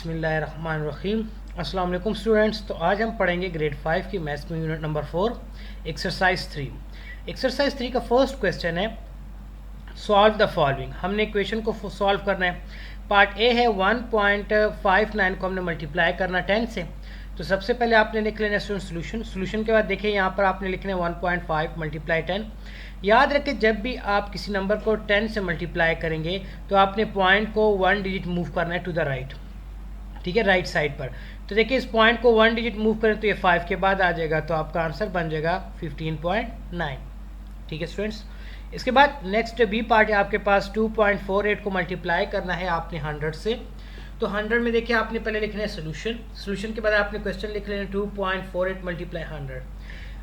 बिस्मिल्लाहिर्रहमानिर्रहीम। अस्सलाम वालेकुम स्टूडेंट्स। तो आज हम पढ़ेंगे ग्रेड 5 की मैथ्स में यूनिट नंबर 4 एक्सरसाइज 3। एक्सरसाइज 3 का फर्स्ट क्वेश्चन है सॉल्व द फॉलोइंग। हमने इक्वेशन को सॉल्व करना है। पार्ट ए है 1.59 को हमने मल्टीप्लाई करना 10 से। तो सबसे पहले आपने लिख लेना सोल्यूशन। सोल्यूशन के बाद देखिए यहाँ पर आपने लिखना है 1.5 मल्टीप्लाई 10। याद रखें जब भी आप किसी नंबर को 10 से मल्टीप्लाई करेंगे तो आपने पॉइंट को 1 डिजिट मूव करना है टू द राइट, ठीक है, राइट साइड पर। तो देखिए इस पॉइंट को 1 डिजिट मूव करें तो ये 5 के बाद आ जाएगा, तो आपका आंसर बन जाएगा 15.9। ठीक है स्टूडेंट्स। इसके बाद नेक्स्ट बी पार्ट है आपके पास 2.48 को मल्टीप्लाई करना है आपने 100 से। तो 100 में देखिए आपने पहले लिखना है सोल्यूशन। सोल्यूशन के बाद आपने क्वेश्चन लिख लेना 2.48 मल्टीप्लाई 100।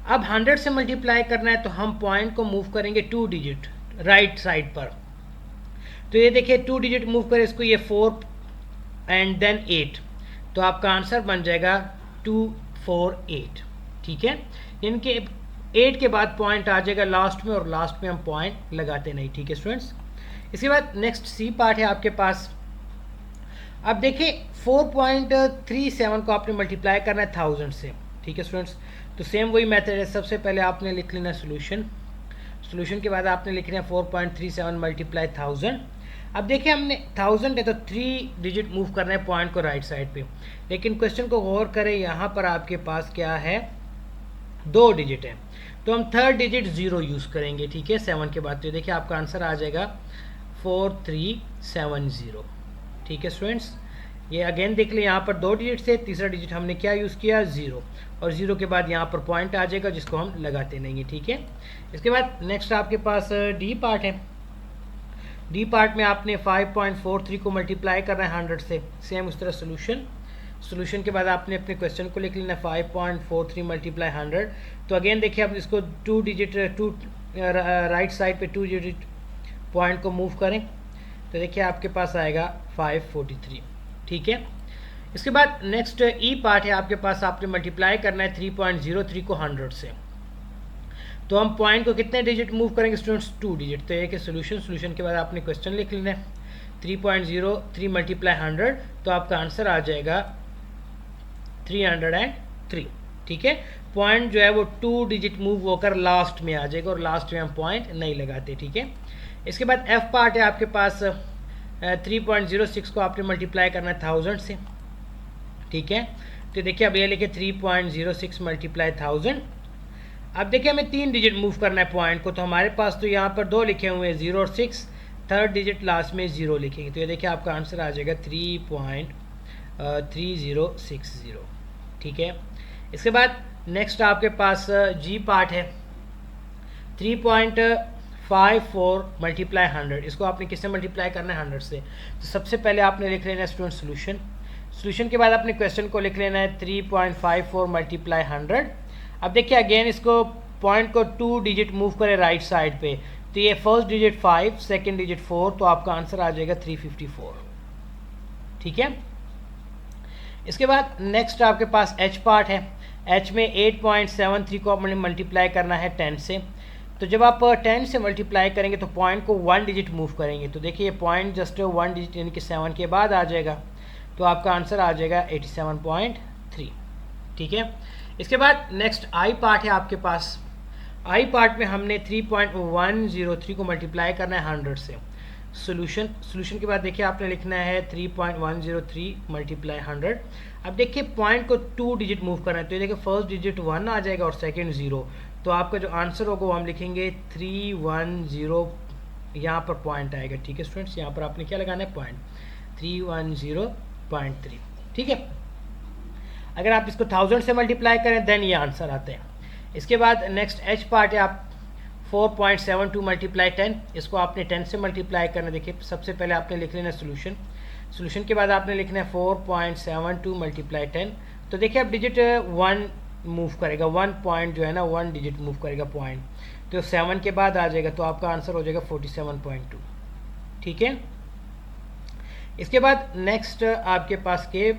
अब 100 से मल्टीप्लाई करना है तो हम पॉइंट को मूव करेंगे 2 डिजिट राइट साइड पर। तो ये देखिए 2 डिजिट मूव करें इसको, ये 4 एंड देन 8, तो आपका आंसर बन जाएगा 248। ठीक है, इनके 8 के बाद पॉइंट आ जाएगा लास्ट में, और लास्ट में हम पॉइंट लगाते नहीं। ठीक है स्टूडेंट्स। इसके बाद नेक्स्ट सी पार्ट है आपके पास। अब देखिए 4.37 को आपने मल्टीप्लाई करना है 1000 से। ठीक है स्टूडेंट्स। तो सेम वही मेथड है। सबसे पहले आपने लिख लेना सोल्यूशन। सोल्यूशन के बाद आपने लिखना है 4.37 मल्टीप्लाई 1000। अब देखिए हमने 1000 है तो 3 डिजिट मूव करना है पॉइंट को राइट साइड पे। लेकिन क्वेश्चन को गौर करें, यहाँ पर आपके पास क्या है, 2 डिजिट है, तो हम थर्ड डिजिट 0 यूज़ करेंगे। ठीक है, 7 के बाद। तो देखिए आपका आंसर आ जाएगा 4370। ठीक है स्टूडेंट्स। ये अगेन देख लें, यहाँ पर 2 डिजिट से तीसरा डिजिट हमने क्या यूज़ किया, 0, और 0 के बाद यहाँ पर पॉइंट आ जाएगा जिसको हम लगाते नहीं है। ठीक है। इसके बाद नेक्स्ट आपके पास डी पार्ट है। डी पार्ट में आपने 5.43 को मल्टीप्लाई करना है 100 से। सेम उस तरह सोल्यूशन। सोल्यूशन के बाद आपने अपने क्वेश्चन को लिख लेना है 5.43 मल्टीप्लाई 100। तो अगेन देखिए आप इसको 2 डिजिट राइट साइड पे 2 डिजिट पॉइंट को मूव करें तो देखिए आपके पास आएगा 543। ठीक है। इसके बाद नेक्स्ट ई पार्ट है आपके पास। आपने मल्टीप्लाई करना है 3.03 को 100 से। तो हम पॉइंट को कितने डिजिट मूव करेंगे स्टूडेंट्स, 2 डिजिट। तो एक है सोल्यूशन। सोल्यूशन के बाद आपने क्वेश्चन लिख लेना है 3.03 मल्टीप्लाई 100, तो आपका आंसर आ जाएगा 303। ठीक है। पॉइंट जो है वो 2 डिजिट मूव होकर लास्ट में आ जाएगा, और लास्ट में हम पॉइंट नहीं लगाते। ठीक है। इसके बाद एफ पार्ट है आपके पास। 3.06 को आपने मल्टीप्लाई करना है 1000 से। ठीक है। तो देखिए अब ये लिखे 3.06 मल्टीप्लाई 1000। अब देखिए हमें 3 डिजिट मूव करना है पॉइंट को, तो हमारे पास तो यहाँ पर 2 लिखे हुए हैं 0 और 6, थर्ड डिजिट लास्ट में 0 लिखेंगे। तो ये देखिए आपका आंसर आ जाएगा 3.3060। ठीक है। इसके बाद नेक्स्ट आपके पास जी पार्ट है। 3.54 मल्टीप्लाई 100, इसको आपने किससे मल्टीप्लाई करना है, 100 से। तो सबसे पहले आपने लिख लेना है स्टूडेंट सोल्यूशन। सोल्यूशन के बाद अपने क्वेश्चन को लिख लेना है 3.54 मल्टीप्लाई 100। अब देखिए अगेन इसको पॉइंट को 2 डिजिट मूव करें राइट साइड पे, तो ये फर्स्ट डिजिट 5, सेकंड डिजिट 4, तो आपका आंसर आ जाएगा 354। ठीक है। इसके बाद नेक्स्ट आपके पास एच पार्ट है। एच में 8.73 को आपने मल्टीप्लाई करना है 10 से। तो जब आप 10 से मल्टीप्लाई करेंगे तो पॉइंट को 1 डिजिट मूव करेंगे, तो देखिए ये पॉइंट जस्ट 1 डिजिट यानी कि 7 के बाद आ जाएगा, तो आपका आंसर आ जाएगा 87.3। ठीक है। इसके बाद नेक्स्ट आई पार्ट है आपके पास। आई पार्ट में हमने 3.103 को मल्टीप्लाई करना है 100 से। सोल्यूशन। सोल्यूशन के बाद देखिए आपने लिखना है 3.103 मल्टीप्लाई 100। अब देखिए पॉइंट को 2 डिजिट मूव करना है, तो ये देखिए फर्स्ट डिजिट 1 आ जाएगा और सेकंड 0, तो आपका जो आंसर होगा वो हम लिखेंगे 310, यहाँ पर पॉइंट आएगा। ठीक है स्टूडेंट्स। यहाँ पर आपने क्या लगाना है, पॉइंट 310.3। ठीक है। अगर आप इसको 1000 से मल्टीप्लाई करें देन ये आंसर आते हैं। इसके बाद नेक्स्ट एच पार्ट है आप 4.72 मल्टीप्लाई 10, इसको आपने 10 से मल्टीप्लाई करना। देखिए सबसे पहले आपने लिख लेना सोल्यूशन। सोल्यूशन के बाद आपने लिखना है 4.72 मल्टीप्लाई 10। तो देखिए अब डिजिट 1 मूव करेगा, 1 पॉइंट जो है ना 1 डिजिट मूव करेगा पॉइंट, तो 7 के बाद आ जाएगा, तो आपका आंसर हो जाएगा 47.2। ठीक है। इसके बाद नेक्स्ट आपके पास के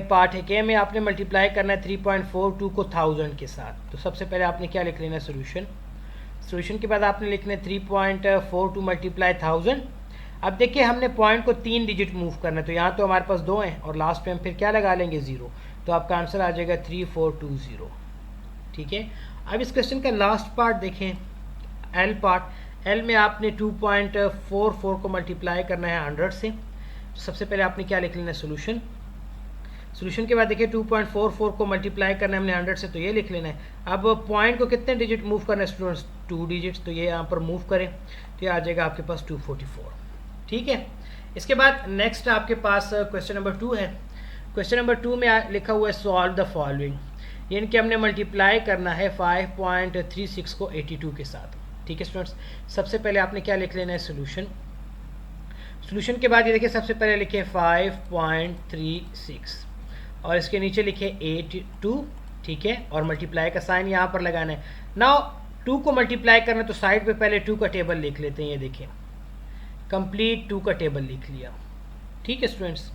पार्ट है। के में आपने मल्टीप्लाई करना है 3.42 को 1000 के साथ। तो सबसे पहले आपने क्या लिख लेना है, सोल्यूशन। सोल्यूशन के बाद आपने लिखना है 3.42 मल्टीप्लाई 1000। अब देखिए हमने पॉइंट को 3 डिजिट मूव करना है, तो यहाँ तो हमारे पास 2 हैं और लास्ट पे हम फिर क्या लगा लेंगे 0, तो आपका आंसर आ जाएगा 3420। ठीक है, अब इस क्वेश्चन का लास्ट पार्ट देखें, एल पार्ट। एल में आपने 2.44 को मल्टीप्लाई करना है 100 से। सबसे पहले आपने क्या लिख लेना है, सोल्यूशन। सोल्यूशन के बाद देखिए 2.44 को मल्टीप्लाई करना है हमने 100 से, तो ये लिख लेना है। अब पॉइंट को कितने डिजिट मूव करना है स्टूडेंट्स, 2 डिजिट्स, तो ये यहाँ पर मूव करें तो ये आ जाएगा आपके पास 244। ठीक है, इसके बाद नेक्स्ट आपके पास क्वेश्चन नंबर 2 है। क्वेश्चन नंबर 2 में लिखा हुआ है सॉल्व द फॉलोइंग, यानी कि हमने मल्टीप्लाई करना है 5.36 को 82 के साथ। ठीक है स्टूडेंट्स, सबसे पहले आपने क्या लिख लेना है, सोल्यूशन। सोल्यूशन के बाद ये देखिए सबसे पहले लिखे 5.36 और इसके नीचे लिखे 82। ठीक है, और मल्टीप्लाई का साइन यहाँ पर लगाना है। नाउ 2 को मल्टीप्लाई करना है तो साइड पे पहले 2 का टेबल लिख लेते हैं। ये देखिए कंप्लीट 2 का टेबल लिख लिया। ठीक है स्टूडेंट्स,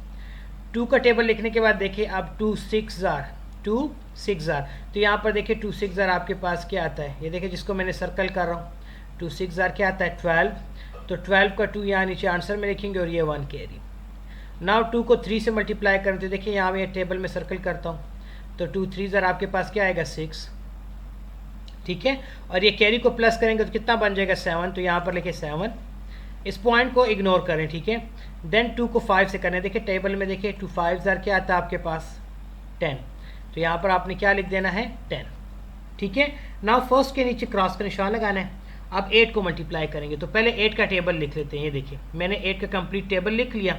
2 का टेबल लिखने के बाद देखिए अब 2 6 जार, तो यहाँ पर देखिए 2 6 जार आपके पास क्या आता है, ये देखिए जिसको मैंने सर्कल कर रहा हूँ, 2 6 जार क्या आता है 12, तो 12 का 2 यहाँ नीचे आंसर में लिखेंगे और ये 1 कैरी। नाउ 2 को 3 से मल्टीप्लाई करें तो देखिए यहाँ मैं टेबल में सर्कल करता हूँ, तो 2 3 जार आपके पास क्या आएगा 6। ठीक है, और ये कैरी को प्लस करेंगे तो कितना बन जाएगा 7, तो यहाँ पर लिखे 7। इस पॉइंट को इग्नोर करें। ठीक है, देन 2 को 5 से करना है। देखिए टेबल में देखिए 2 5 जार क्या आता है आपके पास 10, तो यहाँ पर आपने क्या लिख देना है 10। ठीक है, नाउ फर्स्ट के नीचे क्रॉस का निशान लगाना है। अब 8 को मल्टीप्लाई करेंगे तो पहले 8 का टेबल लिख लेते हैं। ये देखिए मैंने 8 का कंप्लीट टेबल लिख लिया।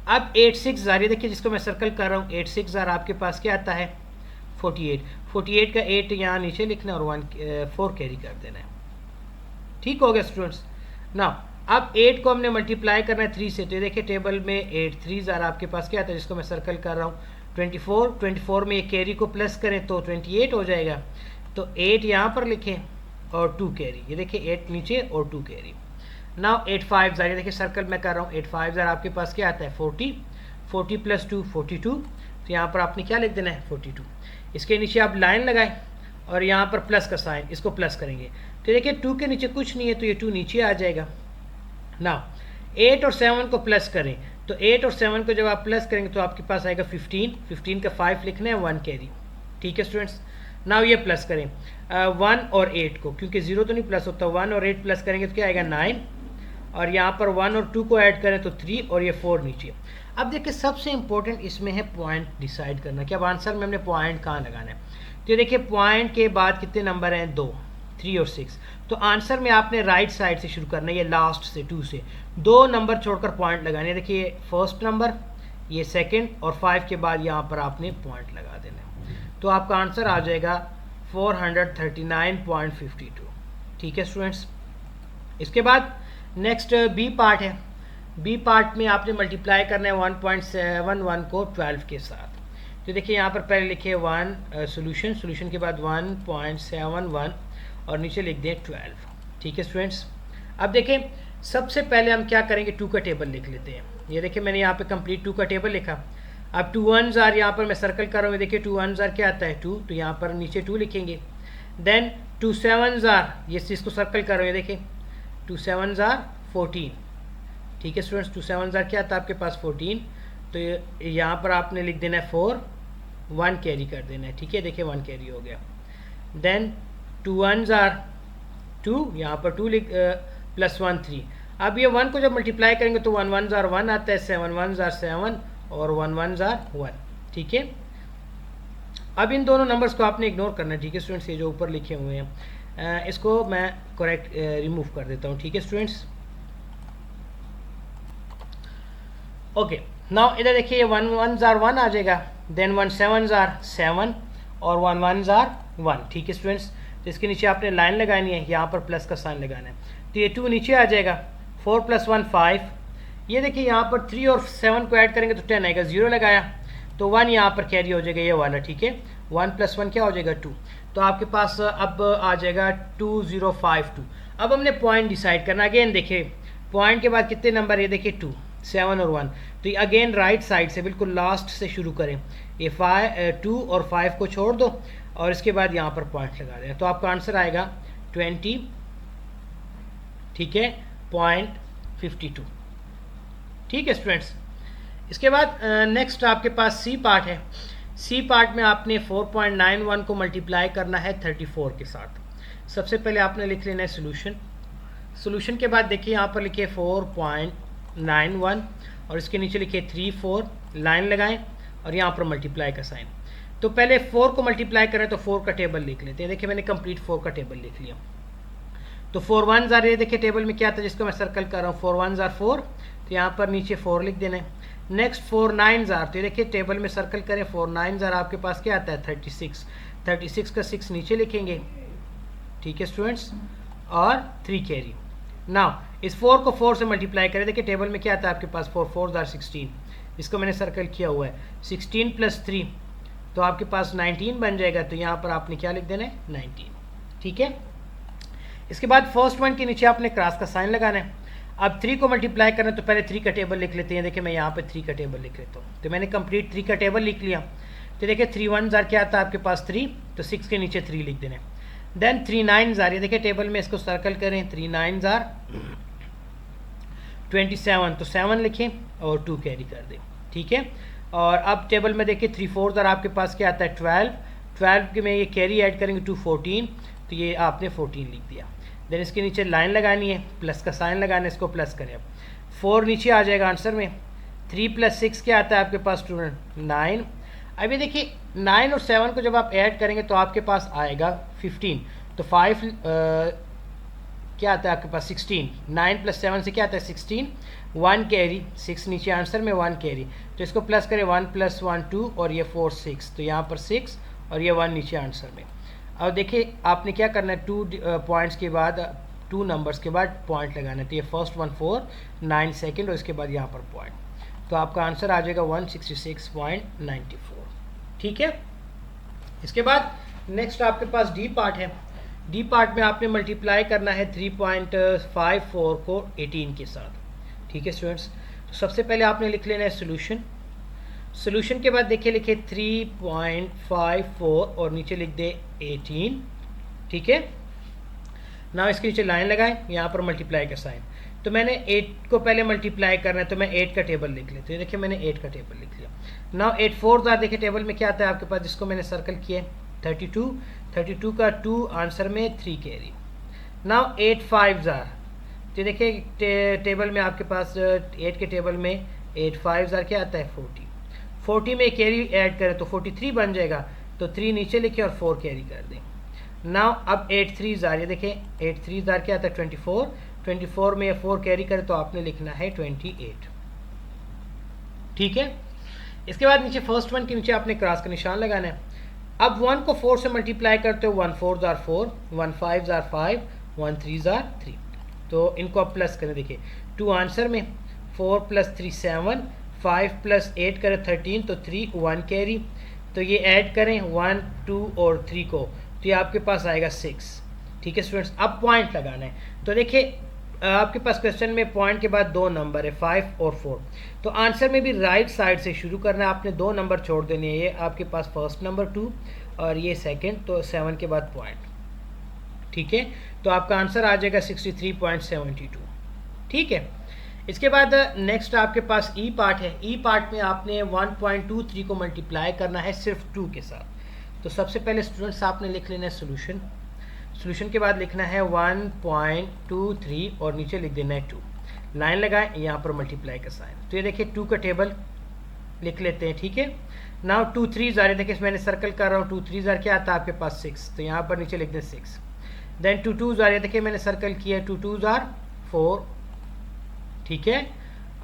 अब 8 6 जार, ये देखिए जिसको मैं सर्कल कर रहा हूँ, 8 6 जार आपके पास क्या आता है 48। 48 का 8 यहाँ नीचे लिखना और 4 कैरी कर देना है। ठीक हो गया स्टूडेंट्स। ना अब 8 को हमने मल्टीप्लाई करना है 3 से, तो ये देखिए टेबल में 8 3 जार आपके पास क्या आता है, जिसको मैं सर्कल कर रहा हूँ 24 में ये कैरी को प्लस करें तो 28 हो जाएगा, तो 8 यहाँ पर लिखें और 2 कैरी। ये देखिए 8 नीचे और 2 कैरी। नाउ 8 5 जार, ये देखिए सर्कल मैं कर रहा हूँ, 8 5 जार आपके पास क्या आता है 40 प्लस 2 42, तो यहाँ पर आपने क्या लिख देना है 42। इसके नीचे आप लाइन लगाएं और यहाँ पर प्लस का साइन, इसको प्लस करेंगे तो देखिए 2 के नीचे कुछ नहीं है तो ये 2 नीचे आ जाएगा। ना 8 और 7 को प्लस करें, तो 8 और 7 को जब आप प्लस करेंगे तो आपके पास आएगा 15 का 5 लिखना है 1 कैरी। ठीक है स्टूडेंट्स, नाउ ये प्लस करें 1 और 8 को, क्योंकि 0 तो नहीं प्लस होता, 1 और 8 प्लस करेंगे तो क्या आएगा 9, और यहाँ पर 1 और 2 को ऐड करें तो 3 और ये 4 नीचे। अब देखिए सबसे इंपॉर्टेंट इसमें है पॉइंट डिसाइड करना कि अब आंसर में हमने पॉइंट कहाँ लगाना है। तो देखिए पॉइंट के बाद कितने नंबर हैं 2 3 और 6, तो आंसर में आपने राइट साइड से शुरू करना है, ये लास्ट से 2 से 2 नंबर छोड़कर पॉइंट लगाने हैं। देखिए फर्स्ट नंबर, ये सेकंड और 5 के बाद यहाँ पर आपने पॉइंट लगा देना है, तो आपका आंसर आ जाएगा 439.52। ठीक है स्टूडेंट्स, इसके बाद नेक्स्ट बी पार्ट है। बी पार्ट में आपने मल्टीप्लाई करना है 1.71 को 12 के साथ। तो देखिए यहाँ पर पहले लिखे 1 सोल्यूशन के बाद 1.71 और नीचे लिख दें 12। ठीक है स्टूडेंट्स, अब देखें सबसे पहले हम क्या करेंगे 2 का टेबल लिख लेते हैं। ये देखिए मैंने यहाँ पे कंप्लीट 2 का टेबल लिखा। अब 2 1 जार यहाँ पर मैं सर्कल कर रहा हूँ, देखिए 2 1 जार क्या आता है 2, तो यहाँ पर नीचे 2 लिखेंगे। देन 2 7 जार, ये इसको सर्कल कर रहे हैं, देखिए 2 7 जार 14। ठीक है स्टूडेंट्स, 2 7 जार क्या आता है आपके पास 14, तो यहाँ पर आपने लिख देना है 4, 1 कैरी कर देना है। ठीक है, देखिए 1 कैरी हो गया। देन 2 1 जार 2, यहाँ पर 2 प्लस 1 3। अब ये 1 को जब मल्टीप्लाई करेंगे तो 1 1 जार 1 आता है, 7 1 जार 7 और 1 1 जार 1। ठीक है, अब इन दोनों नंबर्स को आपने इग्नोर करना है। ठीक है स्टूडेंट्स, ये जो ऊपर लिखे हुए हैं इसको मैं करेक्ट रिमूव कर देता हूँ। ठीक है स्टूडेंट्स, ओके। नाउ इधर देखिए ये 1 1 जार 1 आ जाएगा, देन 1 7 जार 7 और 1 1 जार 1। ठीक है स्टूडेंट्स, तो इसके नीचे आपने लाइन लगानी है, यहाँ पर प्लस का साइन लगाना है, तो ये 2 नीचे आ जाएगा। 4 + 1 5, ये देखिए यहाँ पर 3 और 7 को ऐड करेंगे तो 10 आएगा, 0 लगाया तो 1 यहाँ पर कैरी हो जाएगा ये वाला। ठीक है, 1 + 1 क्या हो जाएगा 2, तो आपके पास अब आ जाएगा 2052। अब हमने पॉइंट डिसाइड करना। अगेन देखिए पॉइंट के बाद कितने नंबर, ये देखिए 2 7 और 1, तो ये अगेन राइट साइड से बिल्कुल लास्ट से शुरू करें। ये 2 और 5 को छोड़ दो और इसके बाद यहाँ पर पॉइंट लगा दें, तो आपका आंसर आएगा 20। ठीक है, 52। ठीक है स्टूडेंट्स। इसके बाद नेक्स्ट आपके पास सी पार्ट है। सी पार्ट में आपने 4.91 को मल्टीप्लाई करना है 34 के साथ। सबसे पहले आपने लिख लेना है सोल्यूशन। सोल्यूशन के बाद देखिए यहाँ पर लिखिए 4.91 और इसके नीचे लिखिए 34, लाइन लगाएं और यहाँ पर मल्टीप्लाई का साइन। तो पहले 4 को मल्टीप्लाई करें तो 4 का टेबल लिख लेते हैं। देखिए मैंने कंप्लीट 4 का टेबल लिख लिया। तो 4 1 ये देखिए टेबल में क्या था जिसको मैं सर्कल कर रहा हूँ, 4 1 4, तो यहाँ पर नीचे 4 लिख देना है। नेक्स्ट 4 9 तो ये देखिए टेबल में सर्कल करें, 4 9 आपके पास क्या आता है 36, 36 का 6 नीचे लिखेंगे। ठीक है स्टूडेंट्स, और 3 कैरी। नाउ इस 4 को 4 से मल्टीप्लाई करें, देखिए टेबल में क्या आता है आपके पास 4 4 16, इसको मैंने सर्कल किया हुआ है। 16 + 3 तो आपके पास 19 बन जाएगा। तो यहाँ पर आपने क्या लिख देना है 19। ठीक है। इसके बाद फर्स्ट वन के नीचे आपने क्रॉस का साइन लगाना है। अब 3 को मल्टीप्लाई करना है तो पहले 3 का टेबल लिख लेते हैं। देखिए मैं यहाँ पे 3 का टेबल लिख लेता हूँ। तो मैंने कंप्लीट 3 का टेबल लिख लिया। तो देखिए 3 1 क्या आता है आपके पास 3, तो 6 के नीचे 3 लिख देना है। देन 3 9 ये देखिए टेबल में इसको सर्कल करें, 3 9 27, तो 7 लिखें और 2 कैरी कर दें। ठीक है। और अब टेबल में देखिए 3 4 आपके पास क्या आता है 12, 12 के में ये कैरी ऐड करेंगे 2 14, तो ये आपने 14 लिख दिया। देन इसके नीचे लाइन लगानी है, प्लस का साइन लगाना है, इसको प्लस करें। अब 4 नीचे आ जाएगा आंसर में। 3 + 6 क्या आता है आपके पास स्टूडेंट 9। अब ये देखिए 9 और 7 को जब आप ऐड करेंगे तो आपके पास आएगा 15। तो 5 क्या आता है आपके पास 16, 9 + 7 से क्या आता है 16, 1 कैरी, 6 नीचे आंसर में 1 कैरी। तो इसको प्लस करें, 1 + 1 2 और ये 4 6, तो यहाँ पर 6 और ये 1 नीचे आंसर में। अब देखिए आपने क्या करना है 2 पॉइंट्स के बाद 2 नंबर्स के बाद पॉइंट लगाना है। तो ये फर्स्ट 1 4 9 सेकेंड और इसके बाद यहाँ पर पॉइंट, तो आपका आंसर आ जाएगा 166.94। ठीक है। इसके बाद नेक्स्ट आपके पास डी पार्ट है। डी पार्ट में आपने मल्टीप्लाई करना है 3.54 को 18 के साथ। ठीक है स्टूडेंट्स। तो सबसे पहले आपने लिख लेना है सोल्यूशन। सोल्यूशन के बाद देखिए लिखे 3.54 और नीचे लिख दे 18। ठीक है ना, इसके नीचे लाइन लगाएं, यहाँ पर मल्टीप्लाई का साइन। तो मैंने 8 को पहले मल्टीप्लाई करना है तो मैं 8 का टेबल लिख लेते हैं। देखिए मैंने 8 का टेबल लिख लिया। नाउ 8 4 देखिए टेबल में क्या आता है आपके पास जिसको मैंने सर्कल किया 32, 32 का 2 आंसर में 3 कैरी। नाउ 8 5 तो देखिए टेबल में आपके पास 8 के टेबल में 8 5 क्या आता है 40, 40 में कैरी ऐड करें तो 43 बन जाएगा। तो 3 नीचे लिखे और 4 कैरी कर दें। नाउ अब 8 3 ये देखिए 8 3 क्या आता है 24, 24 में 4 कैरी करें तो आपने लिखना है 28। ठीक है। इसके बाद नीचे फर्स्ट वन के नीचे आपने क्रॉस का निशान लगाना है। अब 1 को 4 से मल्टीप्लाई करते हो 1 4 4, 1 5 5, 1 3 3, तो इनको आप प्लस करें। देखिए 2 आंसर में, 4 + 3 7, 5 + 8 करें 13, तो 3 1 कैरी। तो ये ऐड करें 1 2 और 3 को, तो ये आपके पास आएगा 6। ठीक है स्टूडेंट्स। अब पॉइंट लगाना है। तो देखिए आपके पास क्वेश्चन में पॉइंट के बाद 2 नंबर है 5 और 4, तो आंसर में भी राइट साइड से शुरू करना है। आपने 2 नंबर छोड़ देने हैं। ये आपके पास फर्स्ट नंबर 2 और ये सेकंड, तो 7 के बाद पॉइंट। ठीक है। तो आपका आंसर आ जाएगा 63.72। ठीक है। इसके बाद नेक्स्ट आपके पास ई पार्ट है। ई पार्ट में आपने 1.23 को मल्टीप्लाई करना है सिर्फ 2 के साथ। तो सबसे पहले स्टूडेंट्स आपने लिख लेना है सोल्यूशन। सोल्यूशन के बाद लिखना है 1.23 और नीचे लिख देना है 2, लाइन लगाएं, यहाँ पर मल्टीप्लाई का साइन। तो ये देखिए 2 का टेबल लिख लेते हैं। ठीक है। नाउ 2 3 देखिए मैंने सर्कल कर रहा हूँ। 2 3 क्या आता है आपके पास 6, तो यहाँ पर नीचे लिख दें 6। देन 2 2 देखिए मैंने सर्कल किया 2 2 4। ठीक है।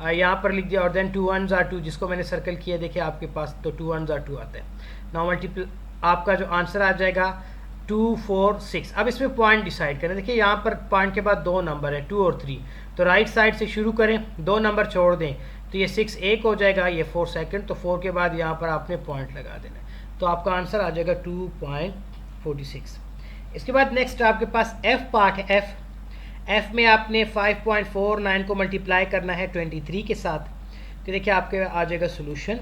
यहाँ पर लिख दिया। और देन 2 1 2 जिसको मैंने सर्कल किया देखिए आपके पास, तो 2 1 2 आता है। नाउ आपका जो आंसर आ जाएगा 2 4 6। अब इसमें पॉइंट डिसाइड करें। देखिए यहाँ पर पॉइंट के बाद 2 नंबर है 2 और 3, तो राइट साइड से शुरू करें, 2 नंबर छोड़ दें, तो ये 6 1 हो जाएगा, ये 4 सेकंड, तो 4 के बाद यहाँ पर आपने पॉइंट लगा देना है। तो आपका आंसर आ जाएगा 2.46। इसके बाद नेक्स्ट आपके पास एफ पार्ट है। एफ में आपने 5.49 को मल्टीप्लाई करना है 23 के साथ। तो देखिए आपके आ जाएगा सोल्यूशन।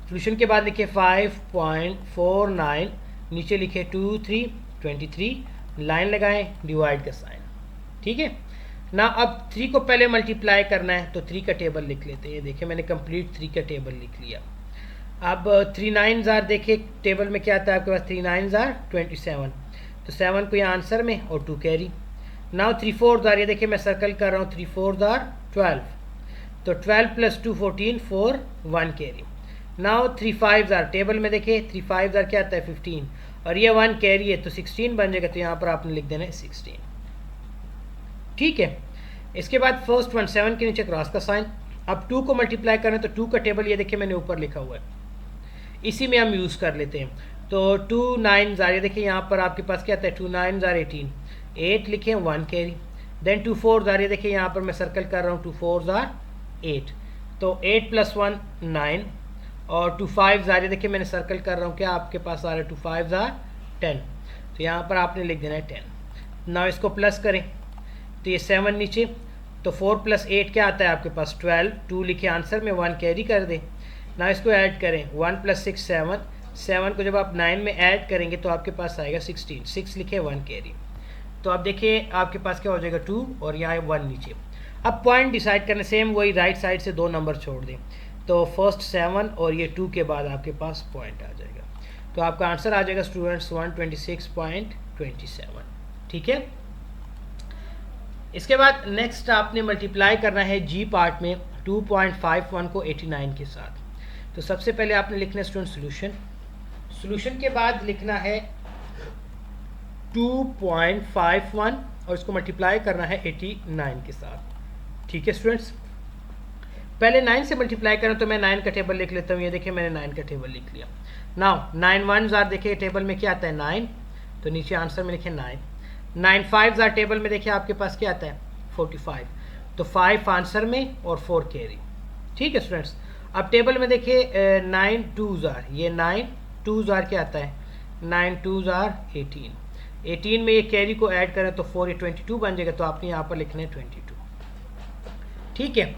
सोल्यूशन के बाद लिखिए 5.49, नीचे लिखे 2 3 23, लाइन लगाएं, डिवाइड का साइन। ठीक है। ना अब 3 को पहले मल्टीप्लाई करना है तो 3 का टेबल लिख लेते हैं। ये देखिए मैंने कंप्लीट 3 का टेबल लिख लिया। अब 3 9s आर देखिए टेबल में क्या आता है आपके पास, 3 9s आर 27, तो 7 को यहाँ आंसर में और 2 कैरी। नाउ 3 4s आर, ये देखिए मैं सर्कल कर रहा हूँ, 3 4s आर 12, तो 12 plus 2 14, 4 1 carry. Now 3 5s are, table में देखिए 3 5s आर क्या आता है 15, और ये 1 कैरी है तो 16 बन जाएगा, तो यहाँ पर आपने लिख देना है 16। ठीक है, इसके बाद फर्स्ट वन 7 के नीचे क्रॉस का साइन। अब 2 को मल्टीप्लाई करें तो 2 का टेबल ये देखिए मैंने ऊपर लिखा हुआ है, इसी में हम यूज़ कर लेते हैं। तो 2 9s आर, ये देखिए यहाँ पर आपके पास क्या आता है 2 9s आर 18, 8 लिखे 1 कैरी। देन 2 4s आर, ये देखिए यहाँ पर मैं सर्कल कर रहा हूँ 2 4s आर 8, तो 8 प्लस 1 9, और 2 5s आर, ये देखिए मैंने सर्कल कर रहा हूँ क्या आपके पास आ रहा है 2 5s आर 10, तो यहाँ पर आपने लिख देना है 10। नाउ इसको प्लस करें तो ये 7 नीचे, तो 4 प्लस 8 क्या आता है आपके पास 12, 2 लिखे आंसर में 1 कैरी कर दें। ना इसको ऐड करें 1 प्लस 6 7, 7 को जब आप 9 में ऐड करेंगे तो आपके पास आएगा 16, 6 लिखे 1 कैरी। तो अब देखिए आपके पास क्या हो जाएगा 2 और यहाँ 1 नीचे। अब पॉइंट डिसाइड करने सेम वही राइट साइड से 2 नंबर छोड़ दें, तो फर्स्ट 7 और ये 2 के बाद आपके पास पॉइंट आ जाएगा, तो आपका आंसर आ जाएगा स्टूडेंट्स 126.27। ठीक है, इसके बाद नेक्स्ट आपने मल्टीप्लाई करना है जी पार्ट में 2.51 को 89 के साथ। तो सबसे पहले आपने लिखना है स्टूडेंट सोल्यूशन, सोल्यूशन के बाद लिखना है 2.51 और इसको मल्टीप्लाई करना है 89 के साथ। ठीक है स्टूडेंट्स, पहले 9 से मल्टीप्लाई करें तो मैं 9 का टेबल लिख लेता हूँ। ये देखिए मैंने 9 का टेबल लिख लिया। नाउ 9 1s आर, देखिए टेबल में क्या आता है 9, तो नीचे आंसर में लिखे 9। 9 5s आर, टेबल में देखिए आपके पास क्या आता है 45, तो 5 आंसर में और 4 कैरी। ठीक है स्टूडेंट्स, अब टेबल में देखिए 9 2s आर, ये 9 2s आर क्या आता है 9 2s आर 18, 18 में ये कैरी को ऐड करें तो 4 ये 22 बन जाएगा, तो आपने यहाँ पर लिखना है 22। ठीक है,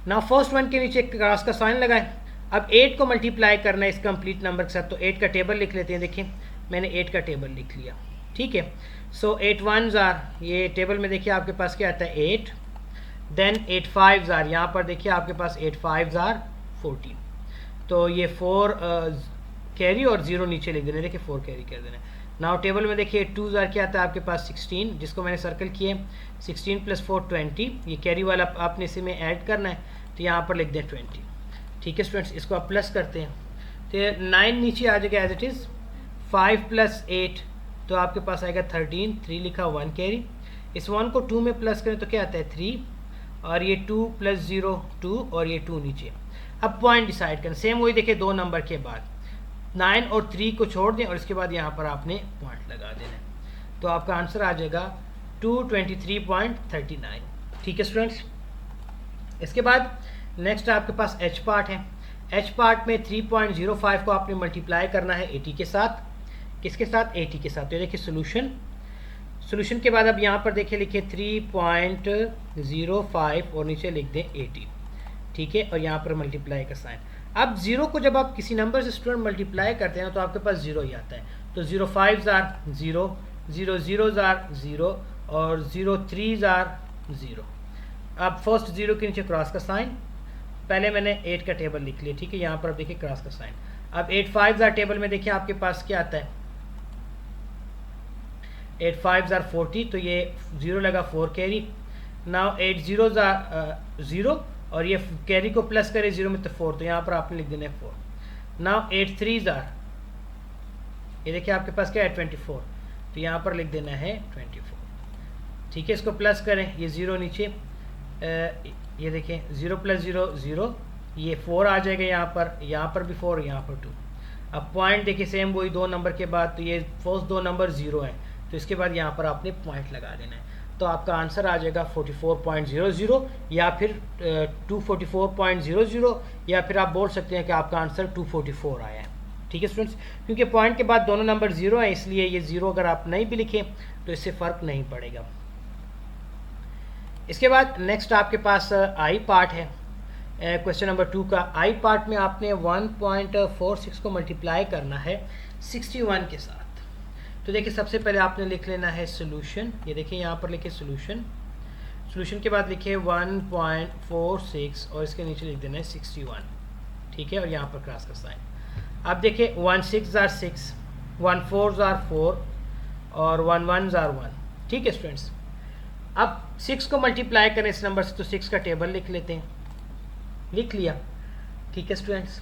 ना फर्स्ट वन के नीचे क्रॉस का साइन लगाएं। अब 8 को मल्टीप्लाई करना है इस कंप्लीट नंबर के साथ, तो 8 का टेबल लिख लेते हैं। देखिए मैंने 8 का टेबल लिख लिया। ठीक है, सो 8 1s आर, ये टेबल में देखिए आपके पास क्या आता है 8, देन 8 5s आर, यहाँ पर देखिए आपके पास 8 5s आर 14, तो ये 4 कैरी और 0 नीचे लिख देना, देखिए 4 कैरी कर देना। नाउ टेबल में देखिए 2s आर क्या आता है आपके पास 16, जिसको मैंने सर्कल किए 16 प्लस 4 20, ये कैरी वाला आपने इसी में ऐड करना है, तो यहाँ पर लिख दें 20। ठीक है स्टूडेंट्स, इसको आप प्लस करते हैं तो 9 नीचे आ जाएगा एज इट इज़, 5 प्लस 8 तो आपके पास आएगा 13, 3 लिखा 1 कैरी। इस 1 को 2 में प्लस करें तो क्या आता है 3, और ये 2 प्लस 0 2 और ये 2 नीचे। अब पॉइंट डिसाइड करें, सेम वही देखिए 2 नंबर के बाद 9 और 3 को छोड़ दें और इसके बाद यहाँ पर आपने पॉइंट लगा देना है, तो आपका आंसर आ जाएगा 223.39। ठीक है स्टूडेंट्स, इसके बाद नेक्स्ट आपके पास एच पार्ट है। एच पार्ट में 3.05 को आपने मल्टीप्लाई करना है 80 के साथ। किसके साथ 80 के साथ, तो देखिए सोल्यूशन, सोल्यूशन के बाद अब यहाँ पर देखिए लिखिए 3.05 और नीचे लिख दें 80। ठीक है, और यहाँ पर मल्टीप्लाई का साइन। अब 0 को जब आप किसी नंबर से स्टूडेंट मल्टीप्लाई करते हैं तो आपके पास 0 ही आता है, तो 0 5s आर 0, 0 0s आर 0 और 0 3s आर 0। अब फर्स्ट 0 के नीचे क्रॉस का साइन, पहले मैंने 8 का टेबल लिख लिया। ठीक है, यहाँ पर देखिए क्रॉस का साइन। अब 8 5s आर, टेबल में देखिए आपके पास क्या आता है 8 5s आर 40, तो ये 0 लगा 4 कैरी। नाउ 8 0s आर 0 और ये कैरी को प्लस करें 0 में तो 4, तो यहाँ पर आपने लिख देना है 4। नाउ 8 3s आर, ये देखिए आपके पास क्या है 24, तो यहाँ पर लिख देना है 24। ठीक है, इसको प्लस करें, ये 0 नीचे, ये देखें 0 प्लस 0 0, ये 4 आ जाएगा यहाँ पर भी 4, यहाँ पर 2। अब पॉइंट देखिए सेम वही 2 नंबर के बाद, तो ये फर्स्ट 2 नंबर 0 है, तो इसके बाद यहाँ पर आपने पॉइंट लगा देना है, तो आपका आंसर आ जाएगा 44.00 या फिर 244.00, या फिर आप बोल सकते हैं कि आपका आंसर 244 आया है। ठीक है स्टूडेंट्स, क्योंकि पॉइंट के बाद दोनों नंबर 0 है, इसलिए ये 0 अगर आप नहीं भी लिखें तो इससे फ़र्क नहीं पड़ेगा। इसके बाद नेक्स्ट आपके पास आई पार्ट है। क्वेश्चन नंबर 2 का आई पार्ट में आपने 1.46 को मल्टीप्लाई करना है 61 के साथ। तो देखिए सबसे पहले आपने लिख लेना है सोल्यूशन, ये देखिए यहाँ पर लिखे सोल्यूशन। सोल्यूशन के बाद लिखे 1.46 और इसके नीचे लिख देना है 61, ठीक है, और यहाँ पर क्रॉस का साइन। अब देखिए 1 6 जार 6, 1 4 जार 4 और 1 1 जार 1, ठीक है स्टूडेंट्स। अब 6 को मल्टीप्लाई करें इस नंबर से तो 6 का टेबल लिख लेते हैं, लिख लिया, ठीक है स्टूडेंट्स।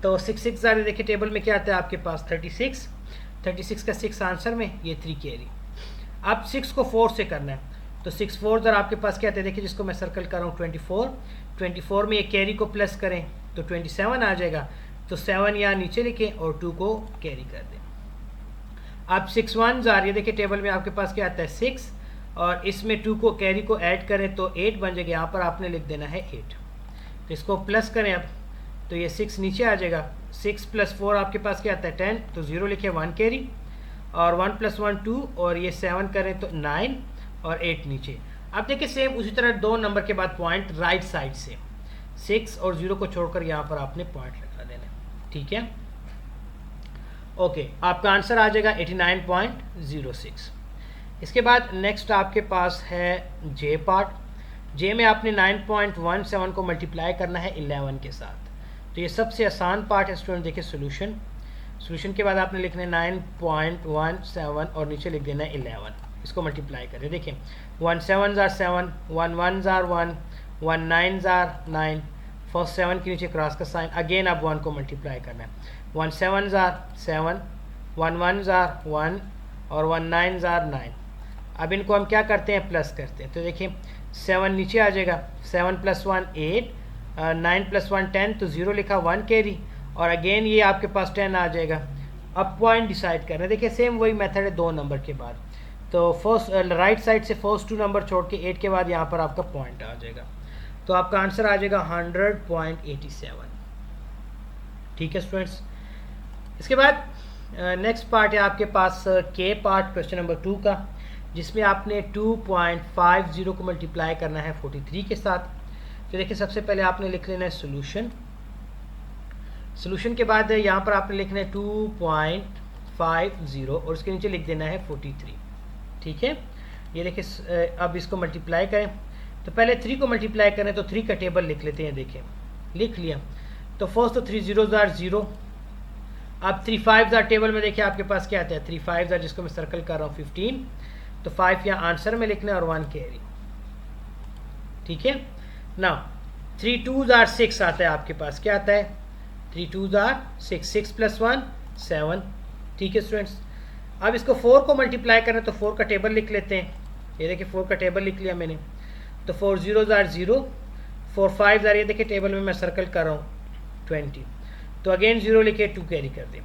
तो 6 6 जार देखिए टेबल में क्या आता है आपके पास 36, 36 का 6 आंसर में, ये 3 कैरी। अब 6 को 4 से करना है तो 6 4 जार आपके पास क्या आता है, देखिए जिसको मैं सर्कल कर रहा हूँ 24, 24 में ये कैरी को प्लस करें तो 27 आ जाएगा, तो 7 यहाँ नीचे लिखें और 2 को कैरी कर दें। अब 6 1 जार, ये देखिए टेबल में आपके पास क्या आता है 6 और इसमें 2 को कैरी को ऐड करें तो 8 बन जाएगा, यहाँ पर आपने लिख देना है 8, तो इसको प्लस करें अब तो ये 6 नीचे आ जाएगा, 6 + 4 आपके पास क्या आता है 10, तो 0 लिखे 1 कैरी और 1 + 1 2 और ये 7 करें तो 9 और 8 नीचे। अब देखिए सेम उसी तरह 2 नंबर के बाद पॉइंट राइट साइड से 6 और 0 को छोड़कर यहाँ पर आपने पॉइंट लगा देना, ठीक है, ओके। आपका आंसर आ जाएगा 89.06। इसके बाद नेक्स्ट आपके पास है जे पार्ट। जे में आपने 9.17 को मल्टीप्लाई करना है 11 के साथ, तो ये सबसे आसान पार्ट है स्टूडेंट। देखिए सोल्यूशन, सोल्यूशन के बाद आपने लिखना है 9.17 और नीचे लिख देना है 11, इसको मल्टीप्लाई करें। देखिए 1 7 जार 7, 1 1 जार 1, 1 9 जार 9, फर्स्ट 7 के नीचे क्रॉस का साइन, अगेन आप 1 को मल्टीप्लाई करना है, 1 7 जार 7, 1 1 जार 1 और 1 9 जार 9। अब इनको हम क्या करते हैं, प्लस करते हैं, तो देखिए 7 नीचे आ जाएगा, 7 + 1 8, 9 + 1 10, तो 0 लिखा 1 कैरी और अगेन ये आपके पास 10 आ जाएगा। अब पॉइंट डिसाइड करना है, देखिए सेम वही मेथड है 2 नंबर के बाद, तो फर्स्ट राइट साइड से फर्स्ट 2 नंबर छोड़ के 8 के बाद यहाँ पर आपका पॉइंट आ जाएगा, तो आपका आंसर आ जाएगा 100.87, ठीक है स्टूडेंट्स। इसके बाद नेक्स्ट पार्ट है आपके पास के पार्ट, क्वेश्चन नंबर 2 का, जिसमें आपने 2.50 को मल्टीप्लाई करना है 43 के साथ। तो देखिए सबसे पहले आपने लिख लेना है सोल्यूशन, सोल्यूशन के बाद यहाँ पर आपने लिखना है 2.50 और उसके नीचे लिख देना है 43, ठीक है। ये देखिए अब इसको मल्टीप्लाई करें तो पहले 3 को मल्टीप्लाई करें तो 3 का टेबल लिख लेते हैं, देखिए लिख लिया, तो फर्स्ट तो 3 0 जार 0, अब 3 5 जार टेबल में देखिए आपके पास क्या आता है 3 5 जार, जिसको मैं सर्कल कर रहा हूँ 15, तो 5 यहाँ आंसर में लिखना है और 1 कैरी, ठीक है ना। 3 2 जार 6 आता है आपके पास, क्या आता है 3 2 जार 6, 6 + 1 7, ठीक है स्टूडेंट्स। अब इसको 4 को मल्टीप्लाई करें तो 4 का टेबल लिख लेते हैं, ये देखिए 4 का टेबल लिख लिया मैंने, तो 4 0 जार 0, 4 5 जार, ये देखिए टेबल में मैं सर्कल कर रहा हूँ 20, तो अगेन 0 लिखे 2 कैरी कर दें,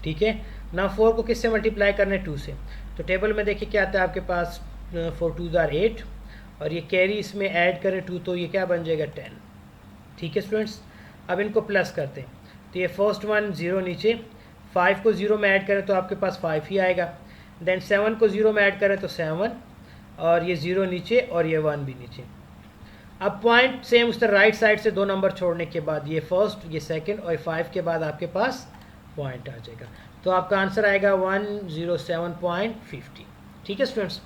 ठीक है ना। 4 को किससे मल्टीप्लाई करना है 2 से, तो टेबल में देखिए क्या आता है आपके पास 4 2 जार 8 और ये कैरी इसमें ऐड करें 2 तो ये क्या बन जाएगा 10, ठीक है स्टूडेंट्स। अब इनको प्लस करते हैं, तो ये फर्स्ट 1 0 नीचे, 5 को 0 में ऐड करें तो आपके पास 5 ही आएगा, देन 7 को 0 में ऐड करें तो 7 और ये 0 नीचे और ये 1 भी नीचे। अब पॉइंट सेम उस तरह राइट साइड से 2 नंबर छोड़ने के बाद ये फर्स्ट, ये सेकंड और 5 के बाद आपके पास पॉइंट आ जाएगा, तो आपका आंसर आएगा 107.50, ठीक है स्टूडेंट्स।